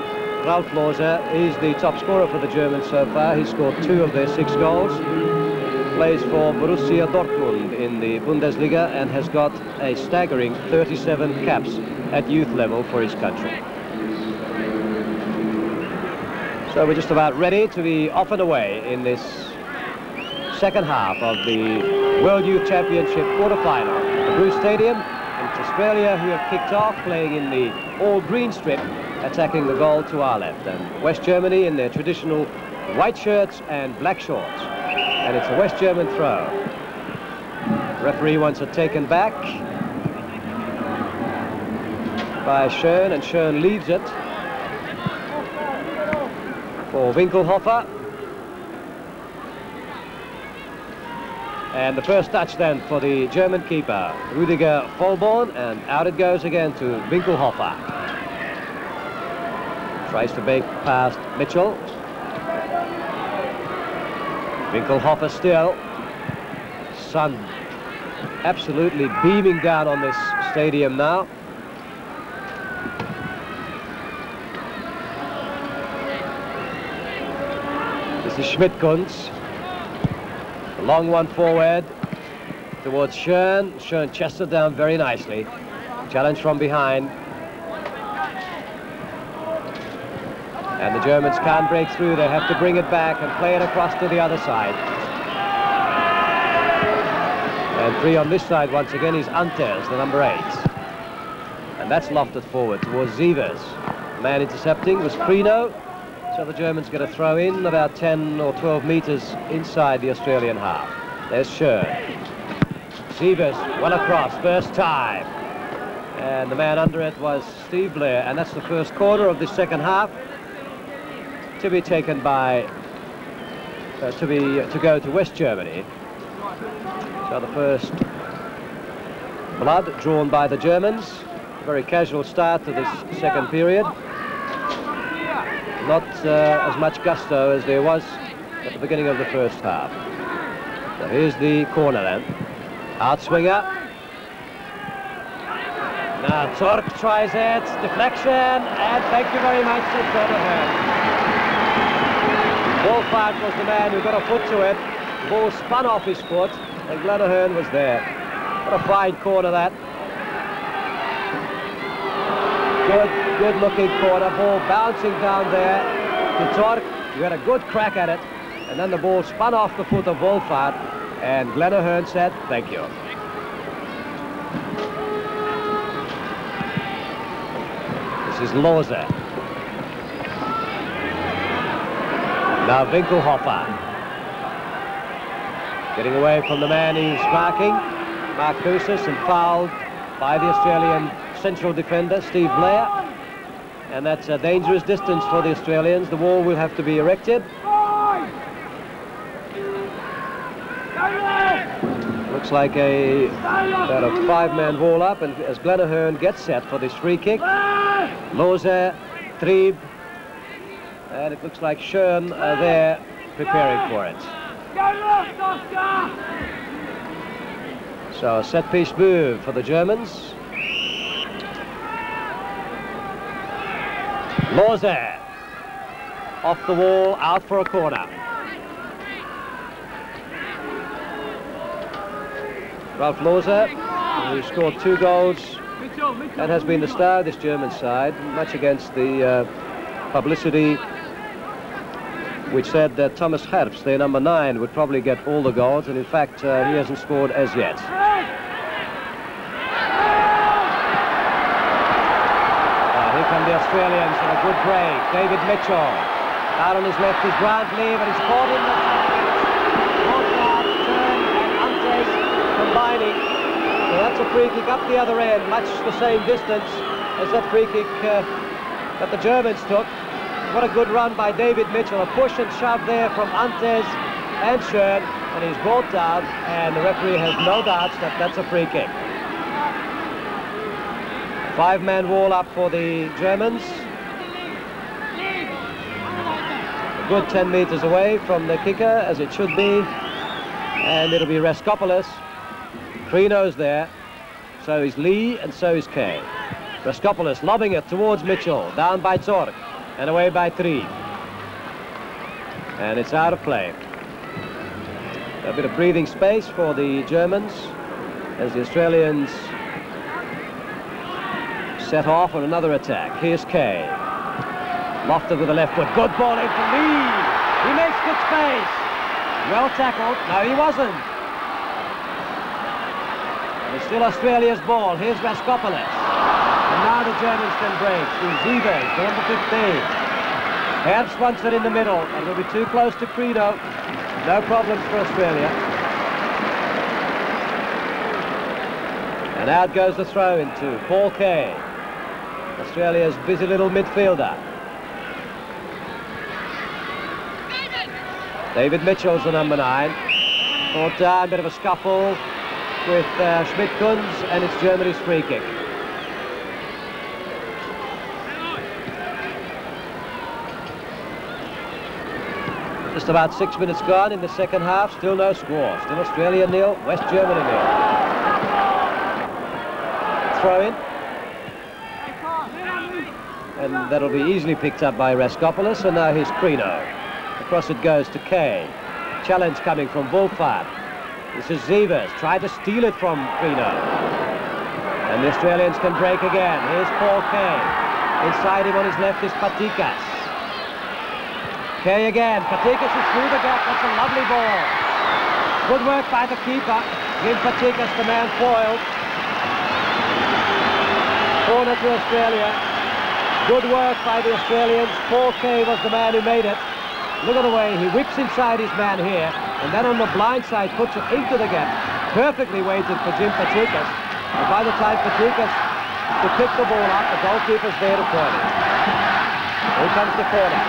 Ralf Lose, is the top scorer for the Germans so far. He scored 2 of their 6 goals. Plays for Borussia Dortmund in the Bundesliga and has got a staggering 37 caps at youth level for his country. So we're just about ready to be off and away in this second half of the World Youth Championship quarter-final at the Bruce Stadium. And it's Australia who have kicked off, playing in the all-green strip, attacking the goal to our left. And West Germany in their traditional white shirts and black shorts. And it's a West German throw. Referee wants it taken back by Schön, and Schön leaves it for Winkelhofer. And the first touch then for the German keeper, Rüdiger Vollborn, and out it goes again to Winkelhofer. Tries to make past Mitchell. Winkelhofer still. Sun absolutely beaming down on this stadium now. This is Schmidt-Kunz. A long one forward towards Schön. Schön chests it down very nicely. Challenge from behind. And the Germans can't break through. They have to bring it back and play it across to the other side. And free on this side once again is Antes, the number 8. And that's lofted forward towards Sievers. The man intercepting was Prino. So the Germans get a throw in about 10 or 12 meters inside the Australian half. There's Schön. Sievers well across, first time. And the man under it was Steve Blair. And that's the first quarter of the second half, to be taken by, to go to West Germany. So the first blood drawn by the Germans. A very casual start to this second period. Not as much gusto as there was at the beginning of the first half. So here's the corner then. Outswinger. Now Zorc tries it, deflection, and thank you very much to Glenahern. Wolfhard was the man who got a foot to it. The ball spun off his foot, and Glenahern was there. What a fine corner that. Good looking corner, ball bouncing down there to Zorc, who had a good crack at it, and then the ball spun off the foot of Wolfhard, and Glenahern said, thank you. This is Lose. Now Winkelhofer. Getting away from the man he's marking, Mark Koussis, and fouled by the Australian central defender, Steve Blair. And that's a dangerous distance for the Australians. The wall will have to be erected. Looks like about a 5-man wall up, and as Glenahern gets set for this free kick, Lose, Trieb, and it looks like Schön there preparing for it. So a set-piece move for the Germans. Lorze. Off the wall, out for a corner. Ralph Lorze, who scored 2 goals and has been the star of this German side, much against the publicity which said that Thomas Herbst, their number 9, would probably get all the goals, and in fact he hasn't scored as yet. Here come the Australians and a good break. David Mitchell. Out on his left is Brantley, but he's caught in the turn, and Antes combining. So that's a free kick up the other end, much the same distance as that free kick that the Germans took. What a good run by David Mitchell. A push and shove there from Antes and Schön, and he's brought down, and the referee has no doubts that that's a free kick. 5-man wall up for the Germans. A good 10 meters away from the kicker, as it should be, and it'll be Raskopoulos. Kreno's there, so is Lee, and so is Kay. Raskopoulos lobbing it towards Mitchell, down by Zorc, and away by Trieb. And it's out of play. A bit of breathing space for the Germans as the Australians set off on another attack. Here's Kay. Lofted with the left foot. Good ball in for Lee. He makes good space. Well tackled. No, he wasn't. And it's still Australia's ball. Here's Raskopoulos. And now the Germans can break through Zivers, the number 15. Herbst wants it in the middle, and will be too close to Creno. No problems for Australia. And out goes the throw into Paul Kay, Australia's busy little midfielder. David Mitchell's the number 9. Brought down, bit of a scuffle with Schmidt-Kunz, and it's Germany's free kick. Just about 6 minutes gone in the second half, still no score. Still Australia 0, West Germany 0. Throw in. And that'll be easily picked up by Raskopoulos, and now here's Creno. Across it goes to Kay. Challenge coming from Wolfhard. This is Zivers, tried to steal it from Creno. And the Australians can break again. Here's Paul Kay. Inside him on his left is Patikas. Kay again. Patikas is through the gap. That's a lovely ball. Good work by the keeper. Give Patikas the man foiled. Corner to Australia. Good work by the Australians. Paul Kay was the man who made it. Look at the way he whips inside his man here, and then on the blind side puts it into the gap. Perfectly weighted for Jim Patikas. And by the time Patikas to pick the ball up, the goalkeeper's there to point it. Here comes the corner.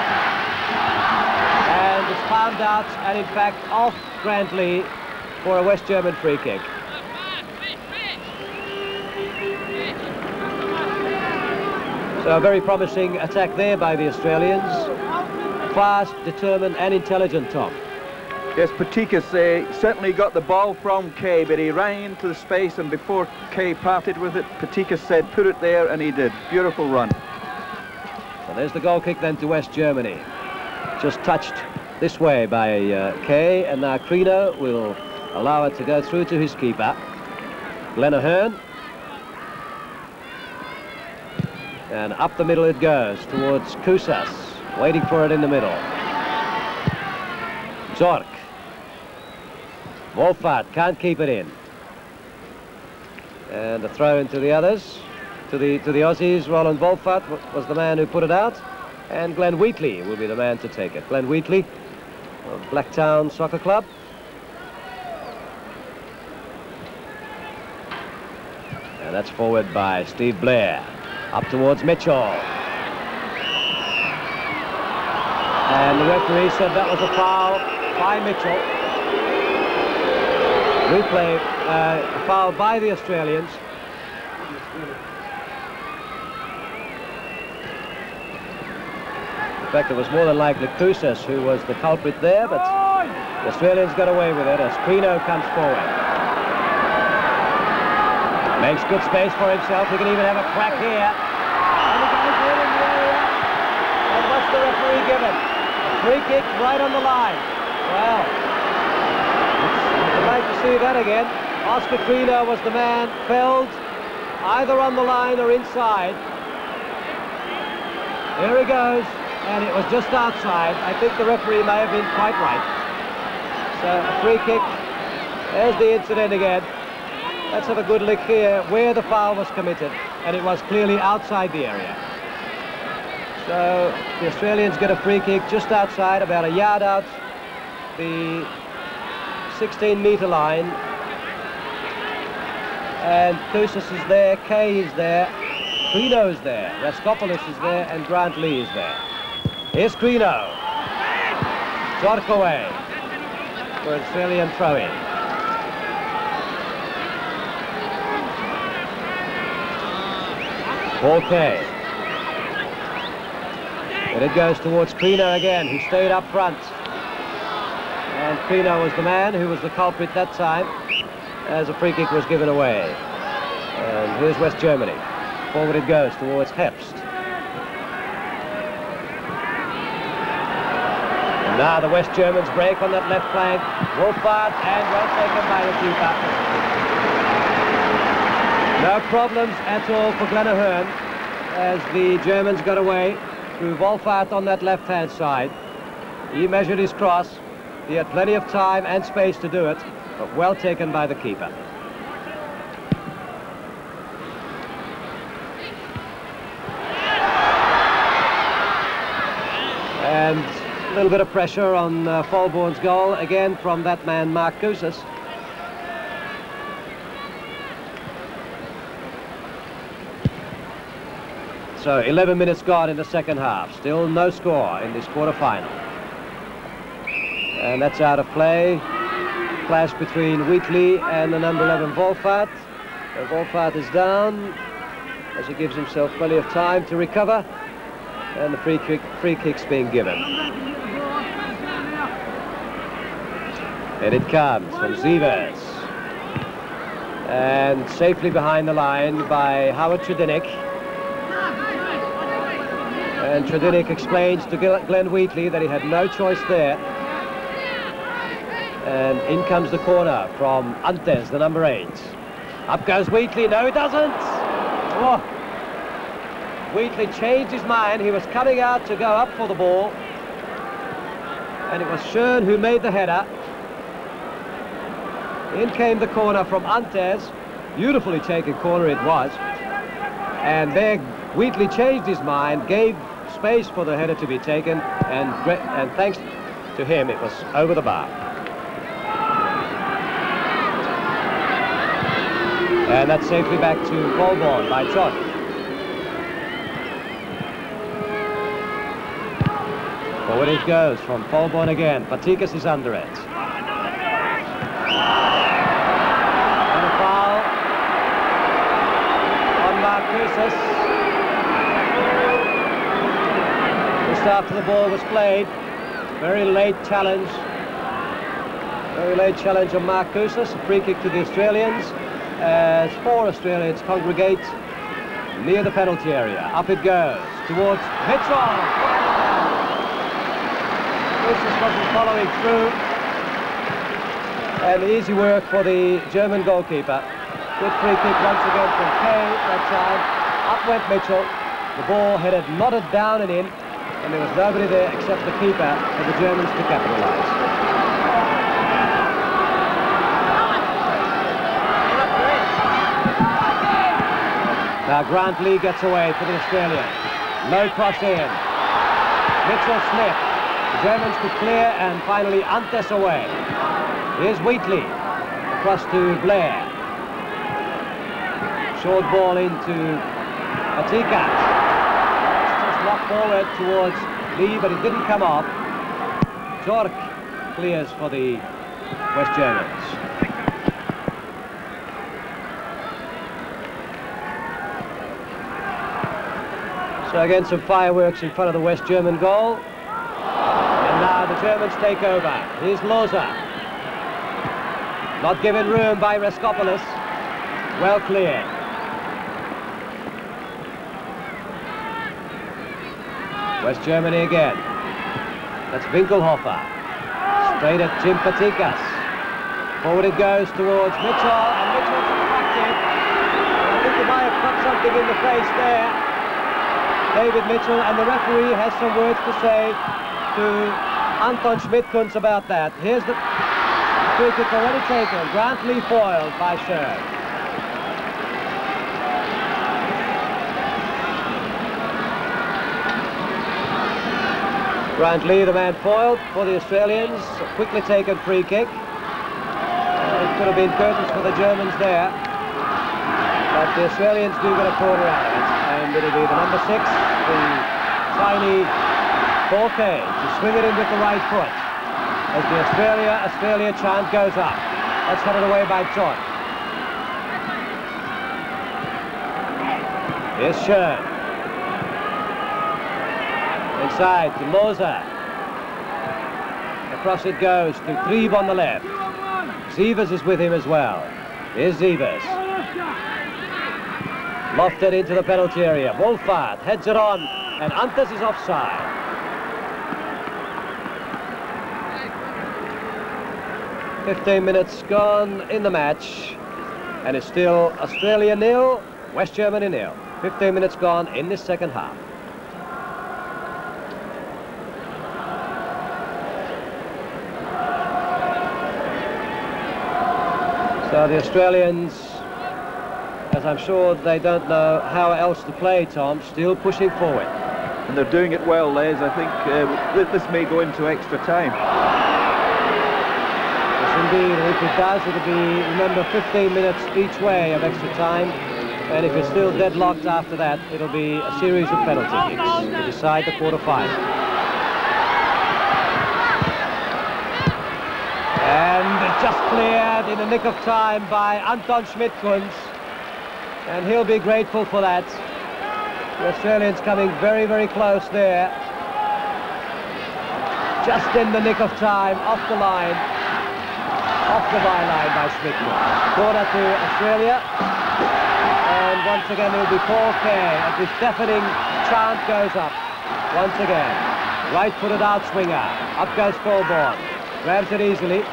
And it's found out, and in fact off Brantley for a West German free kick. So a very promising attack there by the Australians. Fast, determined and intelligent, Tom. Yes, Patikas certainly got the ball from Kay, but he ran into the space, and before Kay parted with it, Patikas said, put it there, and he did. Beautiful run. So there's the goal kick then to West Germany. Just touched this way by Kay, and now Creno will allow it to go through to his keeper, Glenn Ahern. And up the middle it goes towards Kusas, waiting for it in the middle. Zorc. Wolfhard can't keep it in. And a throw into the others, to the Aussies. Roland Wolfhard was the man who put it out, and Glenn Wheatley will be the man to take it. Glenn Wheatley of Blacktown Soccer Club. And that's forward by Steve Blair. Up towards Mitchell. And the referee said that was a foul by Mitchell. Replay, a foul by the Australians. In fact, it was more than likely Kusas who was the culprit there, but the Australians got away with it as Creno comes forward. Makes good space for himself. He can even have a crack here. And he goes in the area. the referee give it? A free kick right on the line. Well, I'd like to see that again. Oscar Quino was the man felled either on the line or inside. Here he goes, and it was just outside. I think the referee may have been quite right. So a free kick. There's the incident again. Let's have a good look here where the foul was committed, and it was clearly outside the area. So the Australians get a free kick just outside, about a yard out the 16-metre line. And Kousas is there, Kay is there, Quino is there, Raskopoulos is there, and Grant Lee is there. Here's Quino. Jork away for an Australian throw-in. Okay. And it goes towards Quino again, who stayed up front. And Quino was the man who was the culprit that time, as a free kick was given away. And here's West Germany. Forward it goes towards Herbst. And now the West Germans break on that left flank. Wolfart, and well taken by the keeper. No problems at all for Glenn Ahern as the Germans got away through Wolfart on that left-hand side. He measured his cross. He had plenty of time and space to do it, but well taken by the keeper. And a little bit of pressure on Falborn's goal, again from that man, Mark Kousas. So 11 minutes gone in the second half. Still no score in this quarter-final. And that's out of play. Clash between Wheatley and the number 11 Wolfart. So Wolfart is down as he gives himself plenty of time to recover. And the free kick's being given. And it comes from Sievers. And safely behind the line by Howard Trudinic. And Trudinic explains to Glenn Wheatley that he had no choice there. And in comes the corner from Antes, the number 8. Up goes Wheatley. No, he doesn't. Oh. Wheatley changed his mind. He was coming out to go up for the ball. And it was Schoen who made the header. In came the corner from Antes. Beautifully taken corner it was. And there Wheatley changed his mind, gave space for the header to be taken, and thanks to him it was over the bar. And that's safely back to Falborn by Trott. Forward it goes from Falborn again. Patikas is under it. And a foul on Mark Kousas. Just after the ball was played. Very late challenge. Very late challenge on Mark Kousas. A free kick to the Australians as 4 Australians congregate near the penalty area. Up it goes towards Mitchell. Kousas wasn't following through. And easy work for the German goalkeeper. Good free kick once again from Kay that time. Up went Mitchell. The ball headed nodded down and in. And there was nobody there except the keeper for the Germans to capitalise. Now Grant Lee gets away for the Australians. Low cross in. Mitchell slipped. The Germans could clear and finally Antes away. Here's Wheatley across to Blair. Short ball into Patikas. Block forward towards Lee, but it didn't come off. Jork clears for the West Germans. So again, some fireworks in front of the West German goal. And now the Germans take over. Here's Loza. Not given room by Raskopoulos. Well cleared. West Germany again. That's Winkelhofer. Straight at Jim Patikas. Forward it goes towards Mitchell, and Mitchell's attracted. I think he might have cut something in the face there, David Mitchell, and the referee has some words to say to Anton Schmidt-Kunz about that. Here's the free kick already taken. Grantley foiled by Schön. Grantley, the man foiled for the Australians. A quickly taken free kick. It could have been curtains for the Germans there. But the Australians do get a corner out of it. And it'll be the number 6, the tiny Forte, to swing it in with the right foot. As the Australia chant goes up. That's headed away by Todd. Here's Schön. Inside to Moser. Across it goes to Trieb on the left. Sievers is with him as well. Here's Sievers. Lofted into the penalty area. Wolfart heads it on, and Antes is offside. "15 minutes gone in the match, and it's still Australia 0, West Germany 0. 15 minutes gone in this second half. So the Australians, as I'm sure they don't know how else to play, Tom, still pushing forward. And they're doing it well, Les. I think this may go into extra time. Yes, indeed, and if it does, it'll be, remember, 15 minutes each way of extra time. And if it's still deadlocked after that, it'll be a series of penalty kicks to decide the quarter-final. And it just cleared in the nick of time by Anton Schmidt-Kunz. And he'll be grateful for that. The Australians coming very, very close there. Just in the nick of time, off the line. Off the byline by Schmidt-Kunz. Corner to Australia. And once again, it'll be Paul Kay as this deafening chant goes up. Once again. Right-footed outswinger. Up goes Fulborn. Grabs it easily.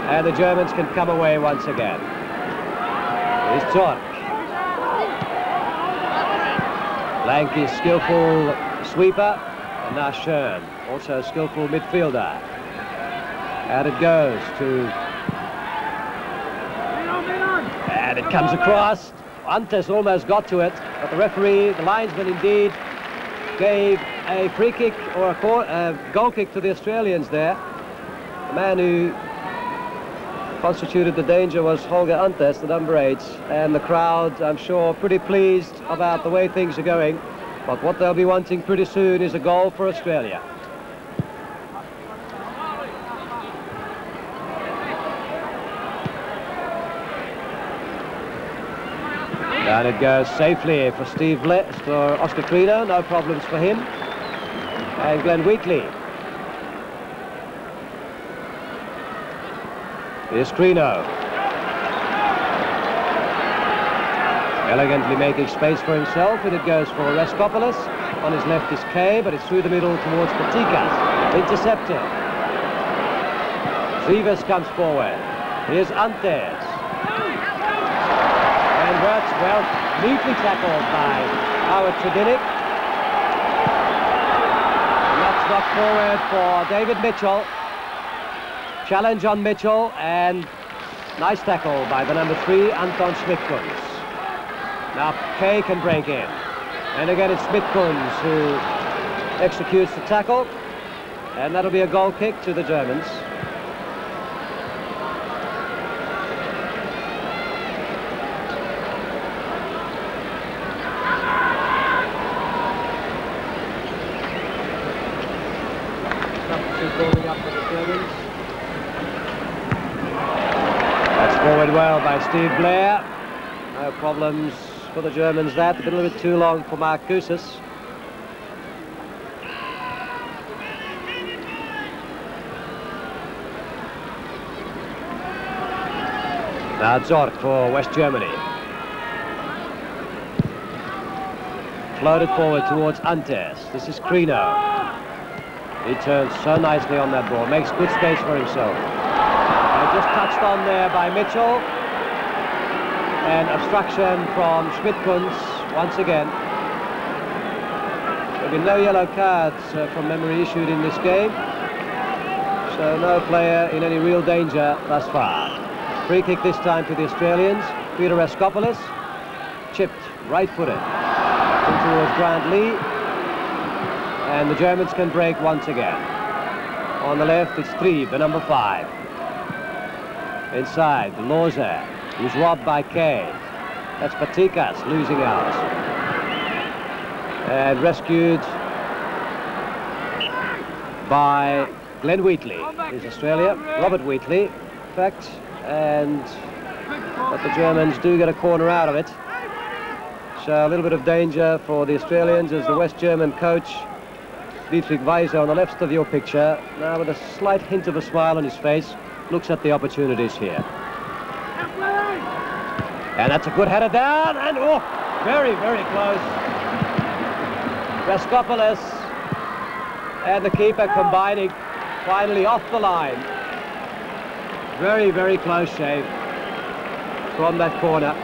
And the Germans can come away once again. Here's Zorc. Lanky, skillful sweeper. And now Schön, also a skillful midfielder. And it goes to... And it comes across. Antes almost got to it, but the referee, the linesman indeed, gave a free kick or a goal kick to the Australians there. The man who constituted the danger was Holger Antes, the number 8, and the crowd, I'm sure, pretty pleased about the way things are going. But what they'll be wanting pretty soon is a goal for Australia. And it goes safely for for Oscar Krino, no problems for him. And Glenn Wheatley. Here's Krino. Elegantly making space for himself, and it goes for Reskopoulos. On his left is Kay, but it's through the middle towards Patikas. Intercepted. Sievers comes forward. Here's Antes. And Wirtz, well, neatly tackled by Howard Tredinnick. And that's knocked forward for David Mitchell. Challenge on Mitchell, and nice tackle by the number 3, Anton Schmidt-Kunz. Now Kay can break in. And again it's Schmidt-Kunz who executes the tackle. And that'll be a goal kick to the Germans. Building up for the Germans. That's forward well by Steve Blair. No problems for the Germans that. A little bit too long for Mark Koussis. Now Zorc for West Germany. Floated forward towards Antes. This is Crino. He turns so nicely on that ball, makes good space for himself. Just touched on there by Mitchell. And obstruction from Schmidt-Kunz once again. There have been no yellow cards from memory issued in this game. So no player in any real danger thus far. Free kick this time to the Australians. Peter Raskopoulos, chipped right-footed in towards Grant Lee. And the Germans can break once again. On the left, it's Trieb, the number 5. Inside, Loza, who's robbed by Kay. That's Patikas losing out. And rescued by Glenn Wheatley. Is Australia. Robert Wheatley, in fact. But the Germans do get a corner out of it. So a little bit of danger for the Australians as the West German coach, Dietrich Weiser, on the left of your picture, now with a slight hint of a smile on his face, looks at the opportunities here. And that's a good header down, and oh, very, very close. Raskopoulos and the keeper combining, finally off the line. Very, very close shave from that corner.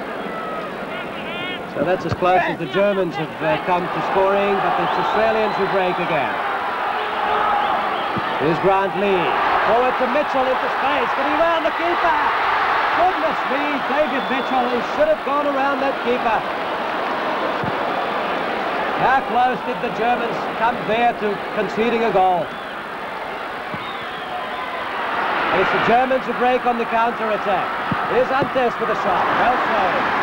So that's as close as the Germans have come to scoring, but it's Australians who break again. Here's Grant Lee. Forward to Mitchell into space. Did he round the keeper? Goodness me, David Mitchell, who should have gone around that keeper. How close did the Germans come there to conceding a goal? And it's the Germans who break on the counter-attack. Here's Antes with a shot. Well saved.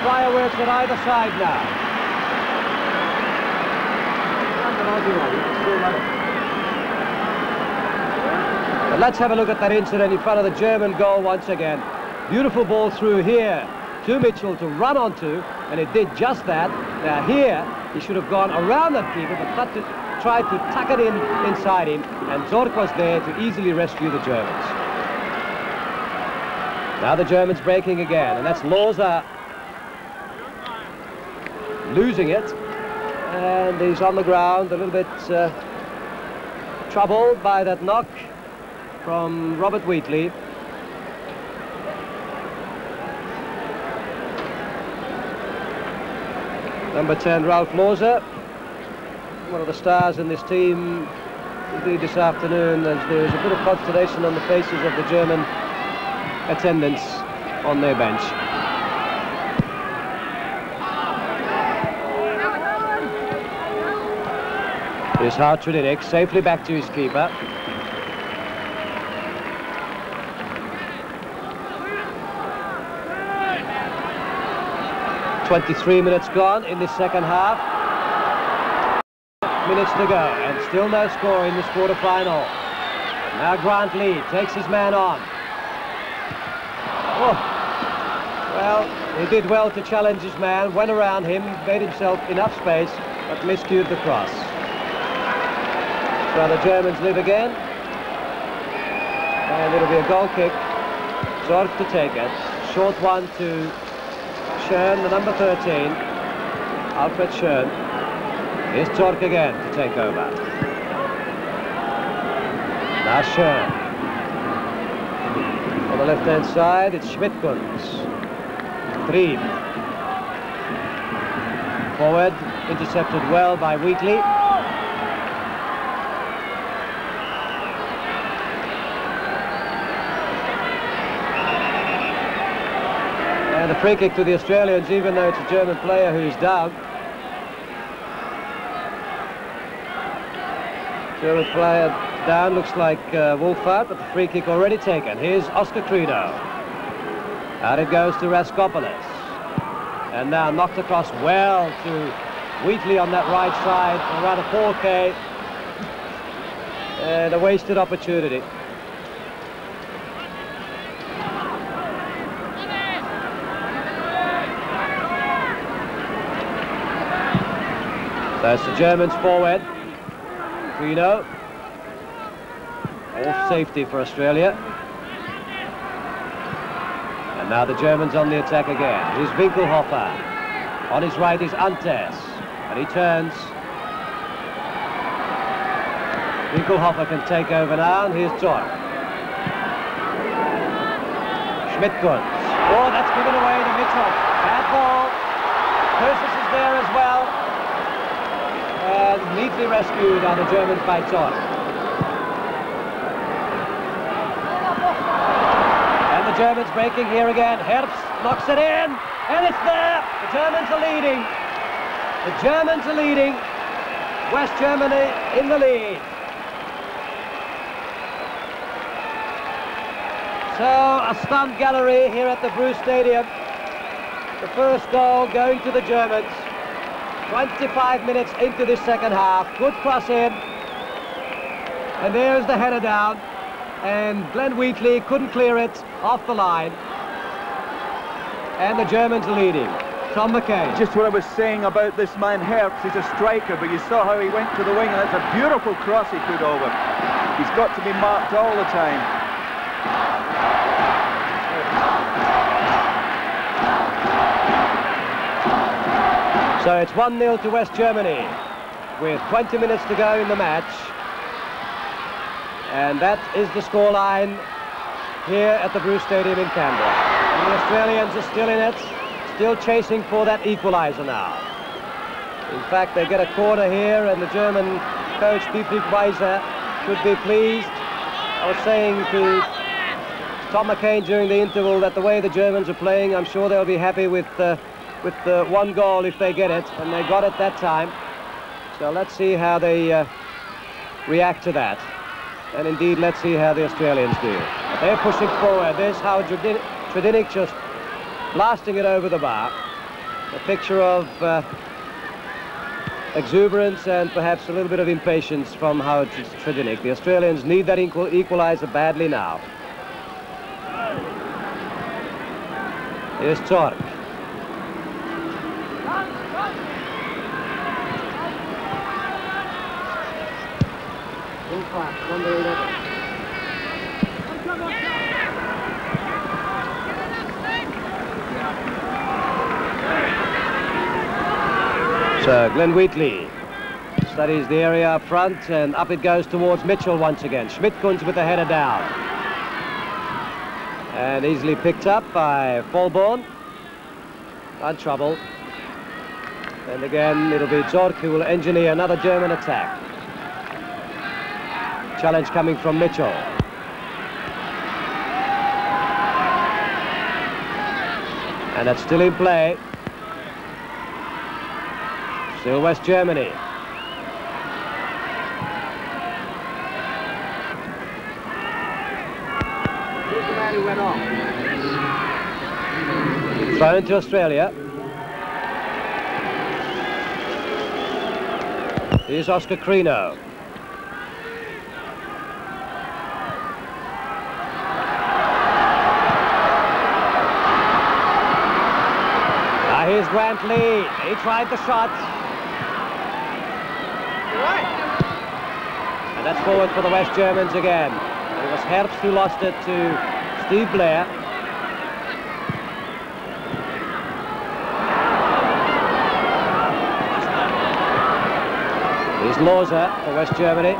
Fireworks on either side now. But let's have a look at that incident in front of the German goal once again. Beautiful ball through here to Mitchell to run onto, and it did just that. Now here, he should have gone around that keeper, but tried to tuck it in inside him, and Zorc was there to easily rescue the Germans. Now the Germans breaking again, and that's Loza losing it, and he's on the ground a little bit troubled by that knock from Robert Wheatley. Number 10, Ralph Loza, one of the stars in this team. Indeed, this afternoon, as there is a bit of consternation on the faces of the German attendants on their bench. Here's Hartrudinek, safely back to his keeper. "23 minutes gone in this second half. Minutes to go, and still no score in this quarter-final. Now Grant Lee takes his man on. Oh. Well, he did well to challenge his man, went around him, made himself enough space, but miscued the cross. So the Germans live again, and it'll be a goal kick. Zorc to take it. Short one to Schön, the number 13, Alfred Schön. Here's Zorc again to take over. Now Schön. On the left-hand side, it's Schmidt-Kunz. Trieb. Forward, intercepted well by Wheatley. And a free kick to the Australians, even though it's a German player who's down. German player down, looks like Wolfart, but the free kick already taken. Here's Oscar Crino. Out it goes to Raskopoulos. And now knocked across well to Wheatley on that right side, around a 4K. And a wasted opportunity. That's the Germans forward. Crino. All safety for Australia. And now the Germans on the attack again. Here's Winkelhofer. On his right is Antes. And he turns. Winkelhofer can take over now, and here's Zorc. Schmidt-Kunz. Oh, that's given away to Mitchell. Bad ball. Persis is there as well. And neatly rescued on the Germans by Zorc. And the Germans breaking here again. Herbst knocks it in, and it's there. The Germans are leading. The Germans are leading. West Germany in the lead. So, a stunned gallery here at the Bruce Stadium. The first goal going to the Germans. 25 minutes into this second half. Good cross in. And there's the header down. And Glenn Wheatley couldn't clear it off the line. And the Germans are leading. Tom McKay. Just what I was saying about this man Herbst. He's a striker, but you saw how he went to the wing, and that's a beautiful cross he put over. He's got to be marked all the time. So it's 1-0 to West Germany with 20 minutes to go in the match. And that is the scoreline here at the Bruce Stadium in Canberra. And the Australians are still in it, still chasing for that equaliser now. In fact, they get a corner here, and the German coach, Dietrich Weiser, should be pleased. I was saying to Tom McCain during the interval that the way the Germans are playing, I'm sure they'll be happy with the one goal if they get it, and they got it that time. So let's see how they react to that. And indeed, let's see how the Australians do. They're pushing forward. There's how Tredinic just blasting it over the bar. A picture of exuberance and perhaps a little bit of impatience from Howard Tredinic. The Australians need that equaliser badly now. Here's Zorc. So Glenn Wheatley studies the area up front, and up it goes towards Mitchell once again. Schmidt-Kunz with the header down. And easily picked up by Falborn. Not trouble. And again, it'll be Zorc who will engineer another German attack. Challenge coming from Mitchell. And that's still in play. Still West Germany. Here's the man who went off. Thrown to Australia. Here's Oscar Crino. Here's Grant Lee. He tried the shot. And that's forward for the West Germans again. It was Herbst who lost it to Steve Blair. Here's Loza for West Germany.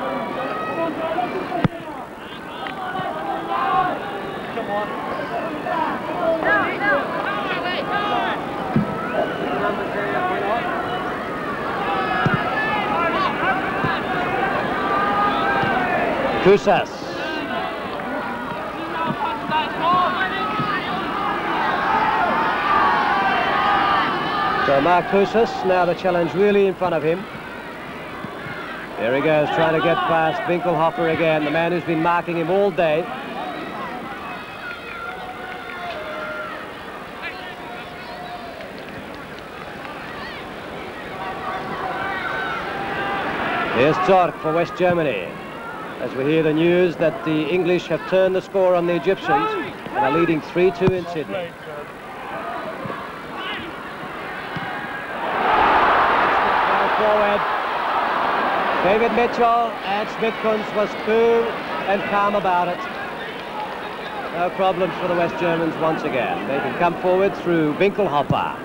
Kusas. So Mark Kusas, now the challenge really in front of him. There he goes, trying to get past Winkelhofer again, the man who's been marking him all day. Here's Zorc for West Germany. As we hear the news that the English have turned the score on the Egyptians and are leading 3-2 in Sydney. Forward. David Mitchell, and Schmidt-Kunz was cool and calm about it. No problems for the West Germans once again. They can come forward through Winkelhofer.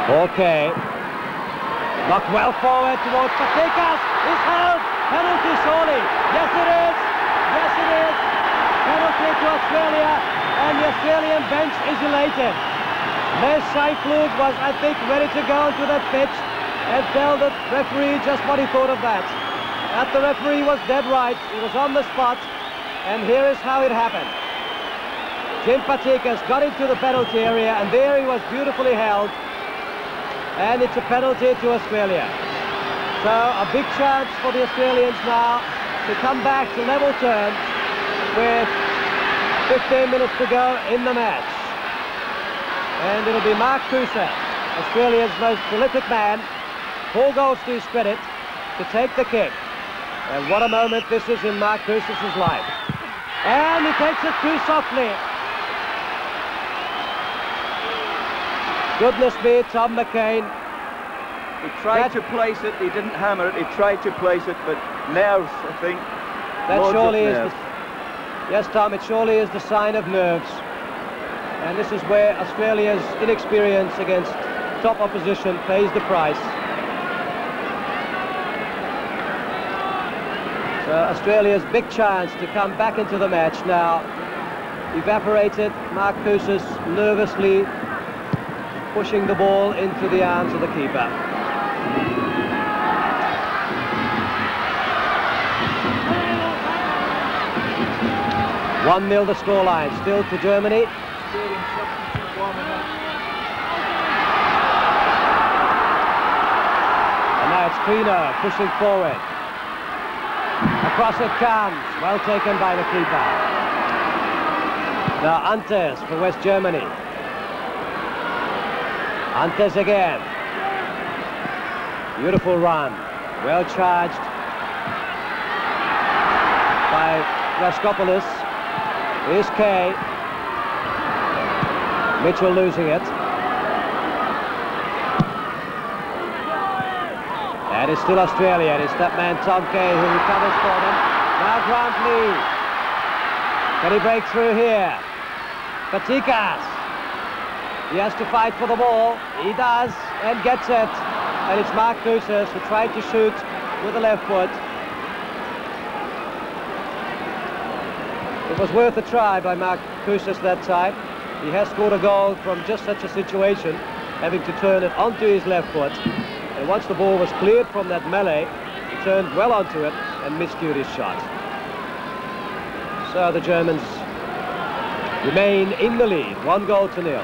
Okay. Knocked well forward towards Patikas. Is held. Penalty surely. Yes it is. Yes it is. Penalty to Australia. And the Australian bench is elated. Les Scheiflug was, I think, ready to go onto that pitch and tell the referee just what he thought of that. But the referee was dead right. He was on the spot. And here is how it happened. Jim Patikas got into the penalty area, and there he was beautifully held. And it's a penalty to Australia. So a big chance for the Australians now to come back to level terms with 15 minutes to go in the match. And it'll be Mark Kusa, Australia's most prolific man, 4 goals to his credit, to take the kick. And what a moment this is in Mark Kusa's life. And he takes it too softly. Goodness me, Tom McCain. He tried to place it, he didn't hammer it, he tried to place it, but nerves, I think. That surely is nerves. yes, Tom, it surely is the sign of nerves. And this is where Australia's inexperience against top opposition pays the price. So Australia's big chance to come back into the match now evaporated. Mark Kusis nervously pushing the ball into the arms of the keeper. One 0 the scoreline, still to Germany. And now it's Kino pushing forward. Across it comes, well taken by the keeper. Now Antes for West Germany. Antes again. Beautiful run. Well charged by Raskopoulos. Here's Kay. Mitchell losing it. And it's still Australia. It's that man Tom Kay who recovers for them. Now Grant Lee. Can he break through here? Patikas. He has to fight for the ball. He does and gets it. And it's Mark Kusis who tried to shoot with the left foot. It was worth a try by Mark Kusis that time. He has scored a goal from just such a situation, having to turn it onto his left foot. And once the ball was cleared from that melee, he turned well onto it and miscued his shot. So the Germans remain in the lead, 1 goal to 0.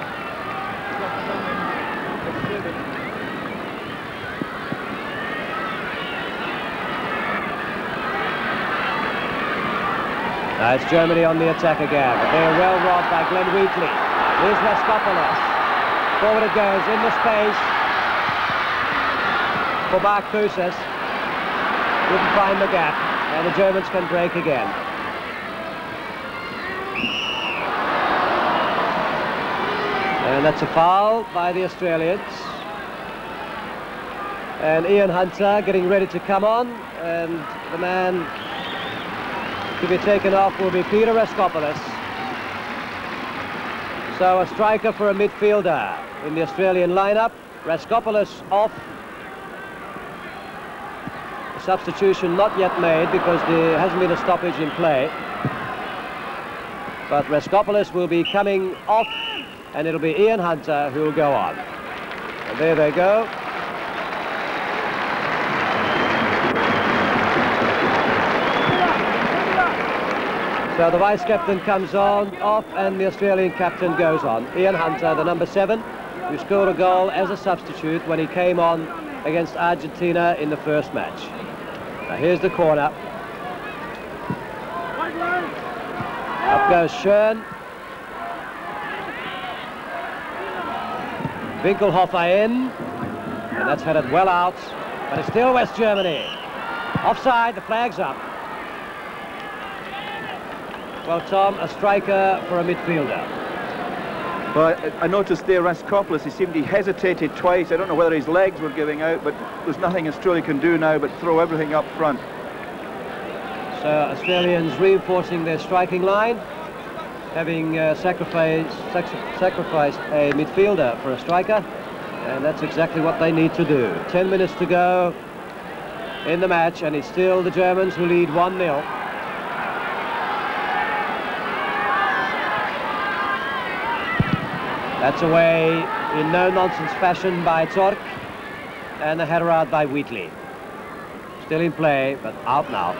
Now it's Germany on the attack again, but they're well robbed by Glenn Wheatley. Here's Raskopoulos. Forward it goes, in the space for Mark Kusis. Didn't find the gap, and the Germans can break again. And that's a foul by the Australians. And Ian Hunter getting ready to come on, and the man to be taken off will be Peter Raskopoulos. So a striker for a midfielder in the Australian lineup. Raskopoulos off. A substitution not yet made because there hasn't been a stoppage in play. But Raskopoulos will be coming off, and it'll be Ian Hunter who will go on. And there they go. So the vice-captain comes on, off, and the Australian captain goes on. Ian Hunter, the number 7, who scored a goal as a substitute when he came on against Argentina in the first match. Now here's the corner. Up goes Schön. Winkelhofer in, and that's headed well out, but it's still West Germany. Offside, the flag's up. Well, Tom, a striker for a midfielder. Well, I noticed there Raskopoulos, he hesitated twice. I don't know whether his legs were giving out, but there's nothing Australia can do now but throw everything up front. So Australians reinforcing their striking line, having sacrificed a midfielder for a striker, and that's exactly what they need to do. 10 minutes to go in the match, and it's still the Germans who lead 1-0. That's away in no-nonsense fashion by Zorc, and a header out by Wheatley. Still in play, but out now.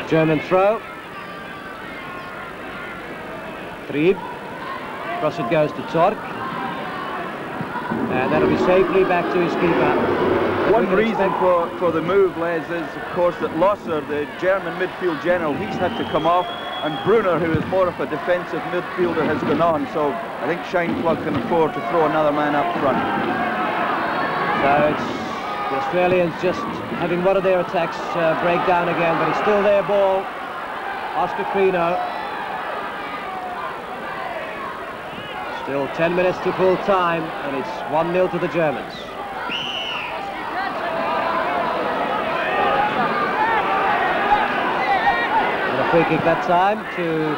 German throw. Trieb. Cross it goes to Zorc. And that'll be safely back to his keeper. One reason for the move, Les, is of course that Losser, the German midfield general, he's had to come off, and Brunner, who is more of a defensive midfielder, has gone on. So I think Scheinpflug can afford to throw another man up front. So it's the Australians just having one of their attacks break down again, but it's still their ball. Oscar Crino. Still 10 minutes to full time, and it's 1-0 to the Germans. And a free kick that time to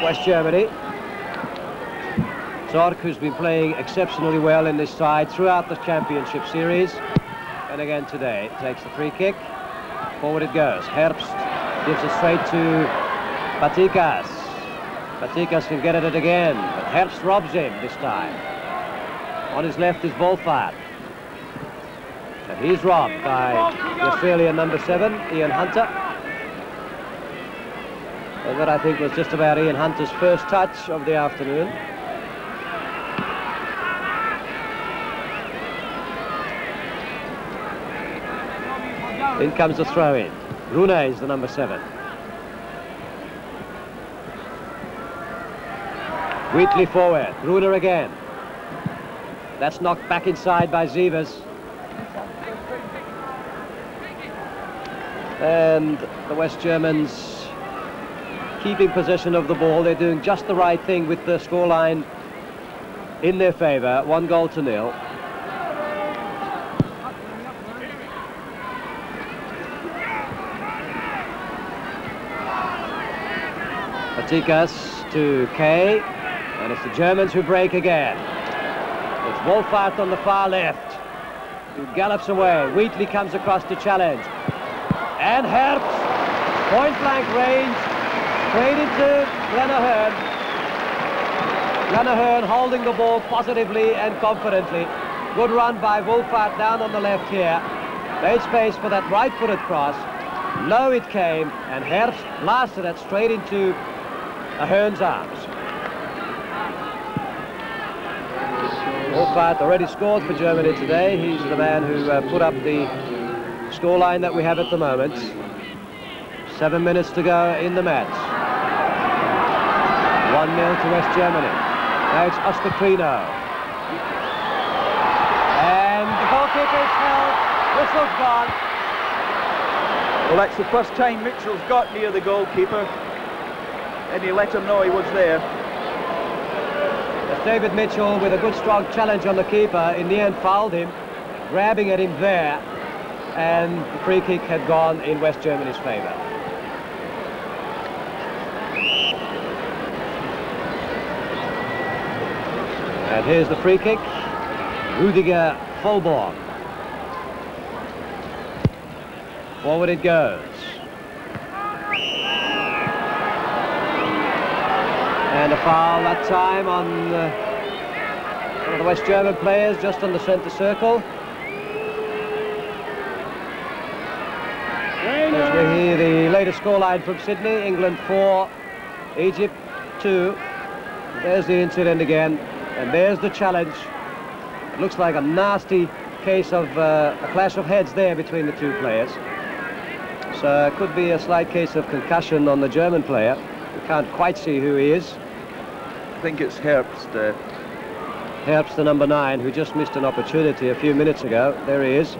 West Germany. Zorc, who's been playing exceptionally well in this side throughout the championship series, and again today takes the free kick. Forward it goes. Herbst gives it straight to Patikas. Patikas can get at it again, but Herbst robs him this time. On his left is Wolfart. And he's robbed by the Australian number 7, Ian Hunter. And that, I think, was just about Ian Hunter's first touch of the afternoon. In comes the throw-in. Rune is the number 7. Wheatley forward. Brunner again. That's knocked back inside by Sievers. And the West Germans keeping possession of the ball. They're doing just the right thing with the scoreline in their favour. 1-0. Patikas to Kay, and it's the Germans who break again. It's Wolfart on the far left, who gallops away. Wheatley comes across to challenge. And Herbst, point-blank range, straight into Glenahern. Glenahern holding the ball positively and confidently. Good run by Wolfart down on the left here. Made space for that right-footed cross. Low it came, and Herbst blasted it straight into Ahern's arms. Wolfart already scored for Germany today. He's the man who put up the scoreline that we have at the moment. 7 minutes to go in the match. 1-0 to West Germany. Now it's Oscar Crino. And the goalkeeper is held. Whistle's gone. Well, that's the first time Mitchell's got near the goalkeeper, and he let him know he was there. As David Mitchell, with a good strong challenge on the keeper, in the end fouled him, grabbing at him there, and the free kick had gone in West Germany's favour. And here's the free kick. Rudiger Vollborg. Forward it goes. And a foul that time on one of the West German players just on the centre circle. As we hear the latest scoreline from Sydney, England 4, Egypt 2. There's the incident again, and there's the challenge. It looks like a nasty case of a clash of heads there between the two players. So it could be a slight case of concussion on the German player. We can't quite see who he is. I think it's Herbst. Herbst, the number 9, who just missed an opportunity a few minutes ago. There he is.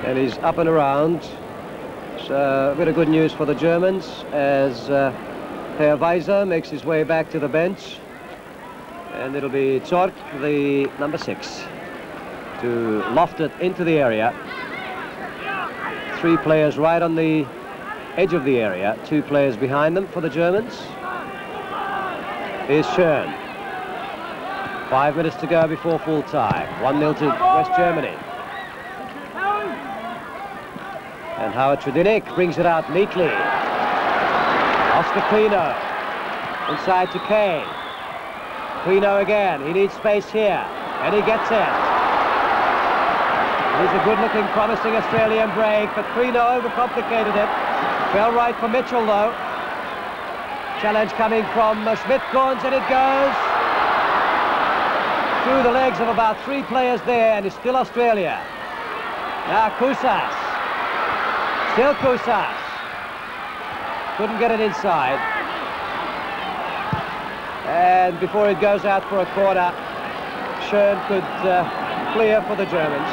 And he's up and around. So a bit of good news for the Germans, as Per Weiser makes his way back to the bench. And it'll be Zorc, the number 6, to loft it into the area. 3 players right on the edge of the area, 2 players behind them for the Germans. Here's Schön. 5 minutes to go before full time. 1-0 to West Germany. And Howard Trudinic brings it out neatly. Oscar Quino inside to Kane. Quino again, he needs space here, and he gets it. He's a good-looking, promising Australian break, but Quino overcomplicated it. Fell right for Mitchell, though. Challenge coming from Schmidt-Korns, and it goes through the legs of about 3 players there, and it's still Australia. Now Kousas. Still Kousas. Couldn't get it inside. And before it goes out for a corner, Schön could clear for the Germans.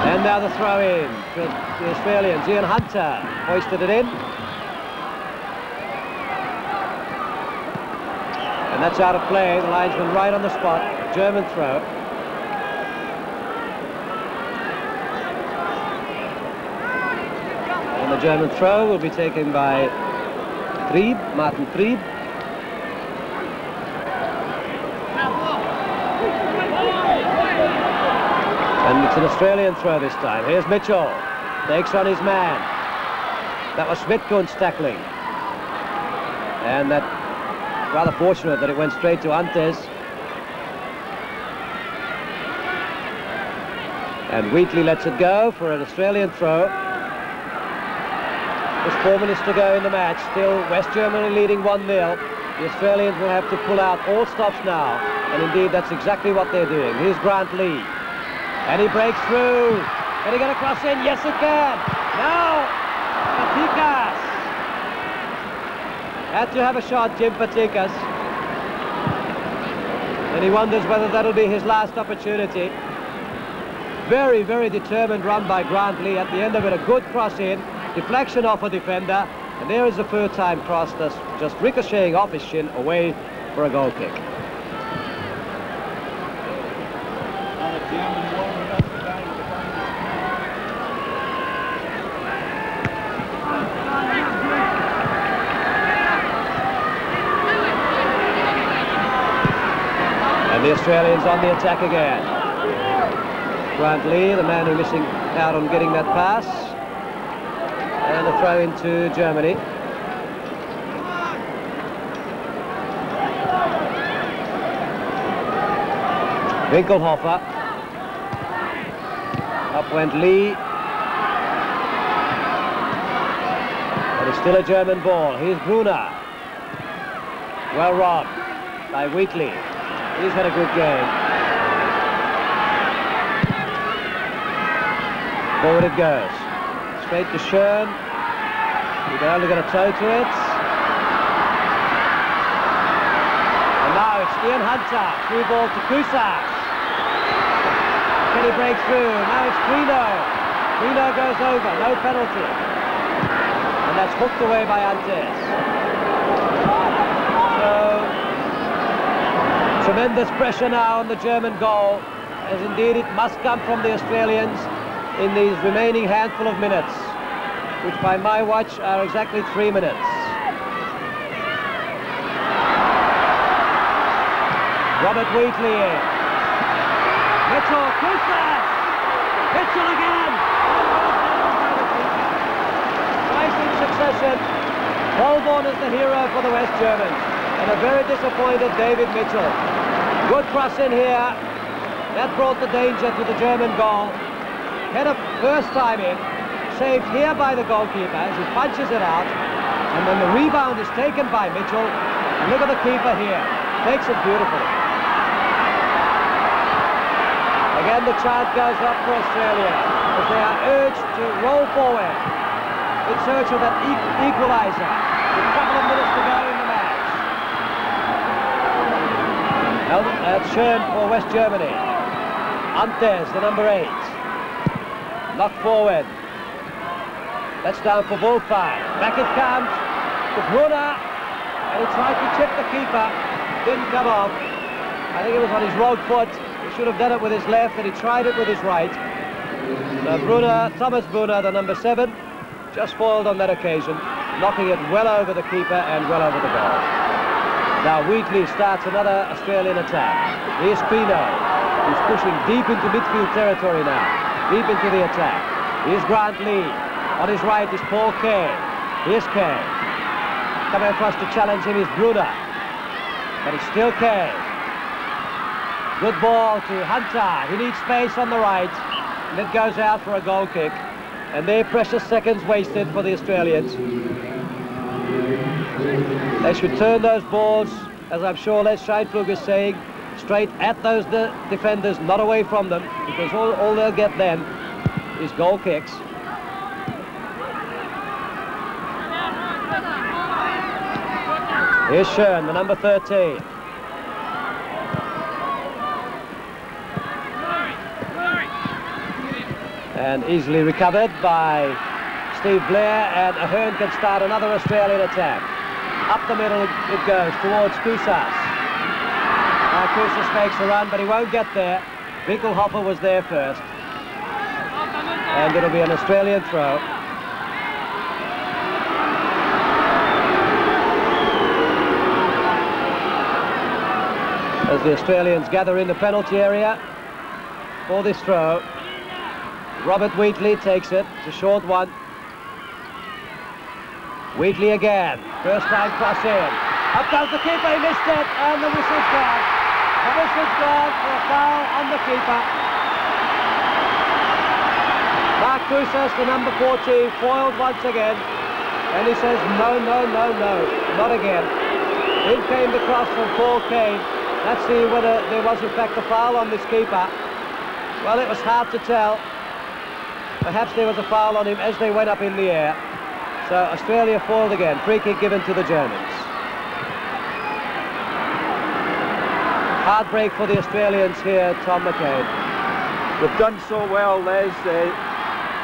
And now the throw in for the Australians. Ian Hunter hoisted it in. And that's out of play. The linesman right on the spot. German throw. And the German throw will be taken by Martin Trieb. And it's an Australian throw this time. Here's Mitchell. Takes on his man. That was Schmidt-Korns tackling. And that rather fortunate that it went straight to Antes. And Wheatley lets it go for an Australian throw. Just 4 minutes to go in the match. Still West Germany leading 1-0. The Australians will have to pull out all stops now. And indeed, that's exactly what they're doing. Here's Grant Lee. And he breaks through. Can he get a cross in? Yes, it can. Now, Patikas. Had to have a shot, Jim Patikas. And he wonders whether that'll be his last opportunity. Very, very determined run by Grant Lee. At the end of it, a good cross in. Deflection off a defender. And there is a third-time cross that's just ricocheting off his shin away for a goal kick. And the Australians on the attack again. Grant Lee, the man who's missing out on getting that pass. And a throw into Germany. Winkelhofer. Up went Lee. But it's still a German ball. Here's Brunner. Well robbed by Wheatley. He's had a good game. Forward it goes. Straight to Schön. They're only going to toe to it. And now it's Ian Hunter. Through ball to Kousas. Can he break through? Now it's Quino. Quino goes over. No penalty. And that's hooked away by Antes. So, tremendous pressure now on the German goal, as indeed it must come from the Australians in these remaining handful of minutes, which by my watch are exactly 3 minutes. Robert Wheatley in. Mitchell, Kousas! Mitchell again! Twice in succession. Holborn is the hero for the West Germans. And a very disappointed David Mitchell. Good cross in here. That brought the danger to the German goal. Header first time in. Saved here by the goalkeeper as he punches it out. And then the rebound is taken by Mitchell. And look at the keeper here. Takes it beautifully. Again, the chant goes up for Australia as they are urged to roll forward in search of that equalizer. With a couple of minutes to go in the match. Well, that's Schön for West Germany. Antes, the number 8. Knocked forward. That's down for Wolfine. Back it comes to Brunner. And he tried to chip the keeper. Didn't come off. I think it was on his wrong foot. He should have done it with his left, and he tried it with his right. So Brunner, Thomas Brunner, the number 7, just foiled on that occasion, knocking it well over the keeper and well over the goal. Now Wheatley starts another Australian attack. Here's Pino, who's pushing deep into midfield territory now, deep into the attack. Here's Grant Lee. On his right is Paul Kay. Here's Kay. Coming across to challenge him is Brunner. But it's still Kay. Good ball to Hunter. He needs space on the right. And it goes out for a goal kick. And their precious seconds wasted for the Australians. They should turn those balls, as I'm sure Les Scheinpflug is saying, straight at those defenders, not away from them, because all they'll get then is goal kicks. Here's Schön, the number 13. And easily recovered by Steve Blair, and Ahern can start another Australian attack. Up the middle it goes towards Kousas. Now Kousas makes a run, but he won't get there. Winkelhofer was there first. And it'll be an Australian throw. As the Australians gather in the penalty area for this throw. Robert Wheatley takes it. It's a short one. Wheatley again. First time cross in. Up goes the keeper. He missed it. And the whistle's gone. The whistle's gone for a foul on the keeper. Mark Kousas, the number 14, foiled once again. And he says, no, no, no, no. Not again. In came the cross from Paul Kane. Let's see whether there was in fact a foul on this keeper. Well, it was hard to tell. Perhaps there was a foul on him as they went up in the air. So Australia foiled again. Free kick given to the Germans. Heartbreak for the Australians here, Tom McCain. They've done so well, Les,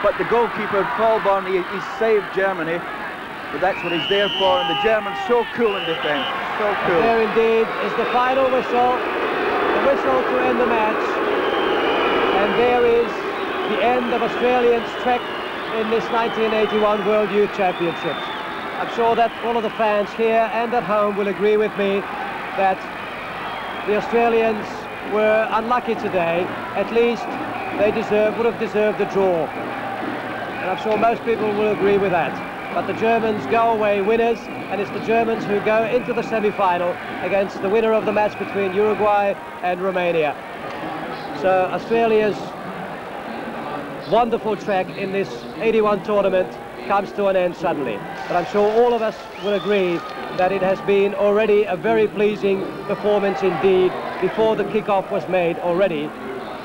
but the goalkeeper, Paulborn, he saved Germany. But that's what he's there for, and the Germans so cool in defence, so cool. There indeed is the final whistle, the whistle to end the match. And there is the end of Australians' trek in this 1981 World Youth Championships. I'm sure that all of the fans here and at home will agree with me that the Australians were unlucky today. At least they would have deserved a draw. And I'm sure most people will agree with that. But the Germans go away winners, and it's the Germans who go into the semi-final against the winner of the match between Uruguay and Romania. So Australia's wonderful trek in this 81 tournament comes to an end suddenly. But I'm sure all of us will agree that it has been already a very pleasing performance indeed before the kickoff was made already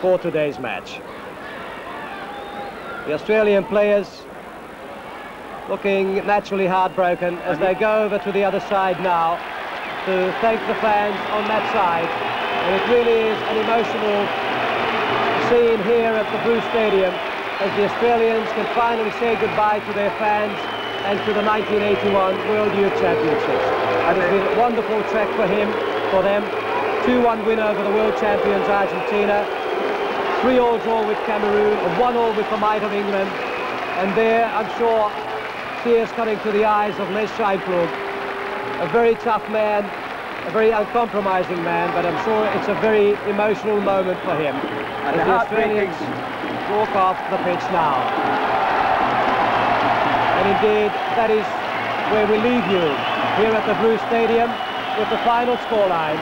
for today's match. The Australian players looking naturally heartbroken as they go over to the other side now to thank the fans on that side. And it really is an emotional scene here at the Bruce Stadium as the Australians can finally say goodbye to their fans and to the 1981 World Youth Championships. It has been a wonderful trek for them. 2-1 win over the world champions Argentina, 3-all draw with Cameroon, a 1-all with the might of England. And there, I'm sure, tears coming to the eyes of Les Scheinpflug, a very tough man, a very uncompromising man, but I'm sure it's a very emotional moment for him. And the Australians walk off the pitch now. And indeed, that is where we leave you, here at the Bruce Stadium, with the final scoreline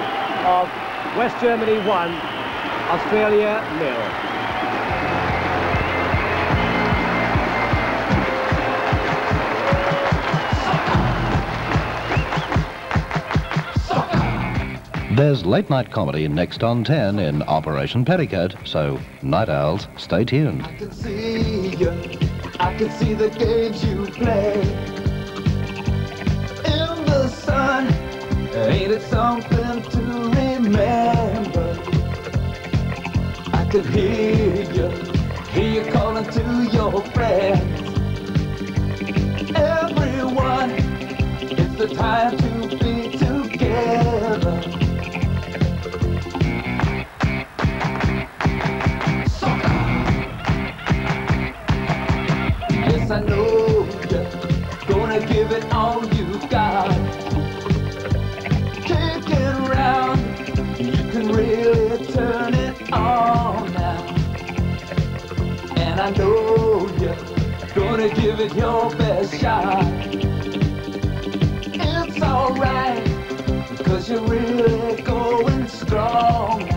of West Germany 1, Australia 0. There's late-night comedy next on 10 in Operation Petticoat, so night owls, stay tuned. I can see you, I can see the games you play. In the sun, ain't it something to remember? I could hear you calling to your the time to be together. Soccer. Yes, I know you're gonna give it all you got. Kicking around, you can really turn it on now. And I know you're gonna give it your best shot. It's alright, 'cause you're really going strong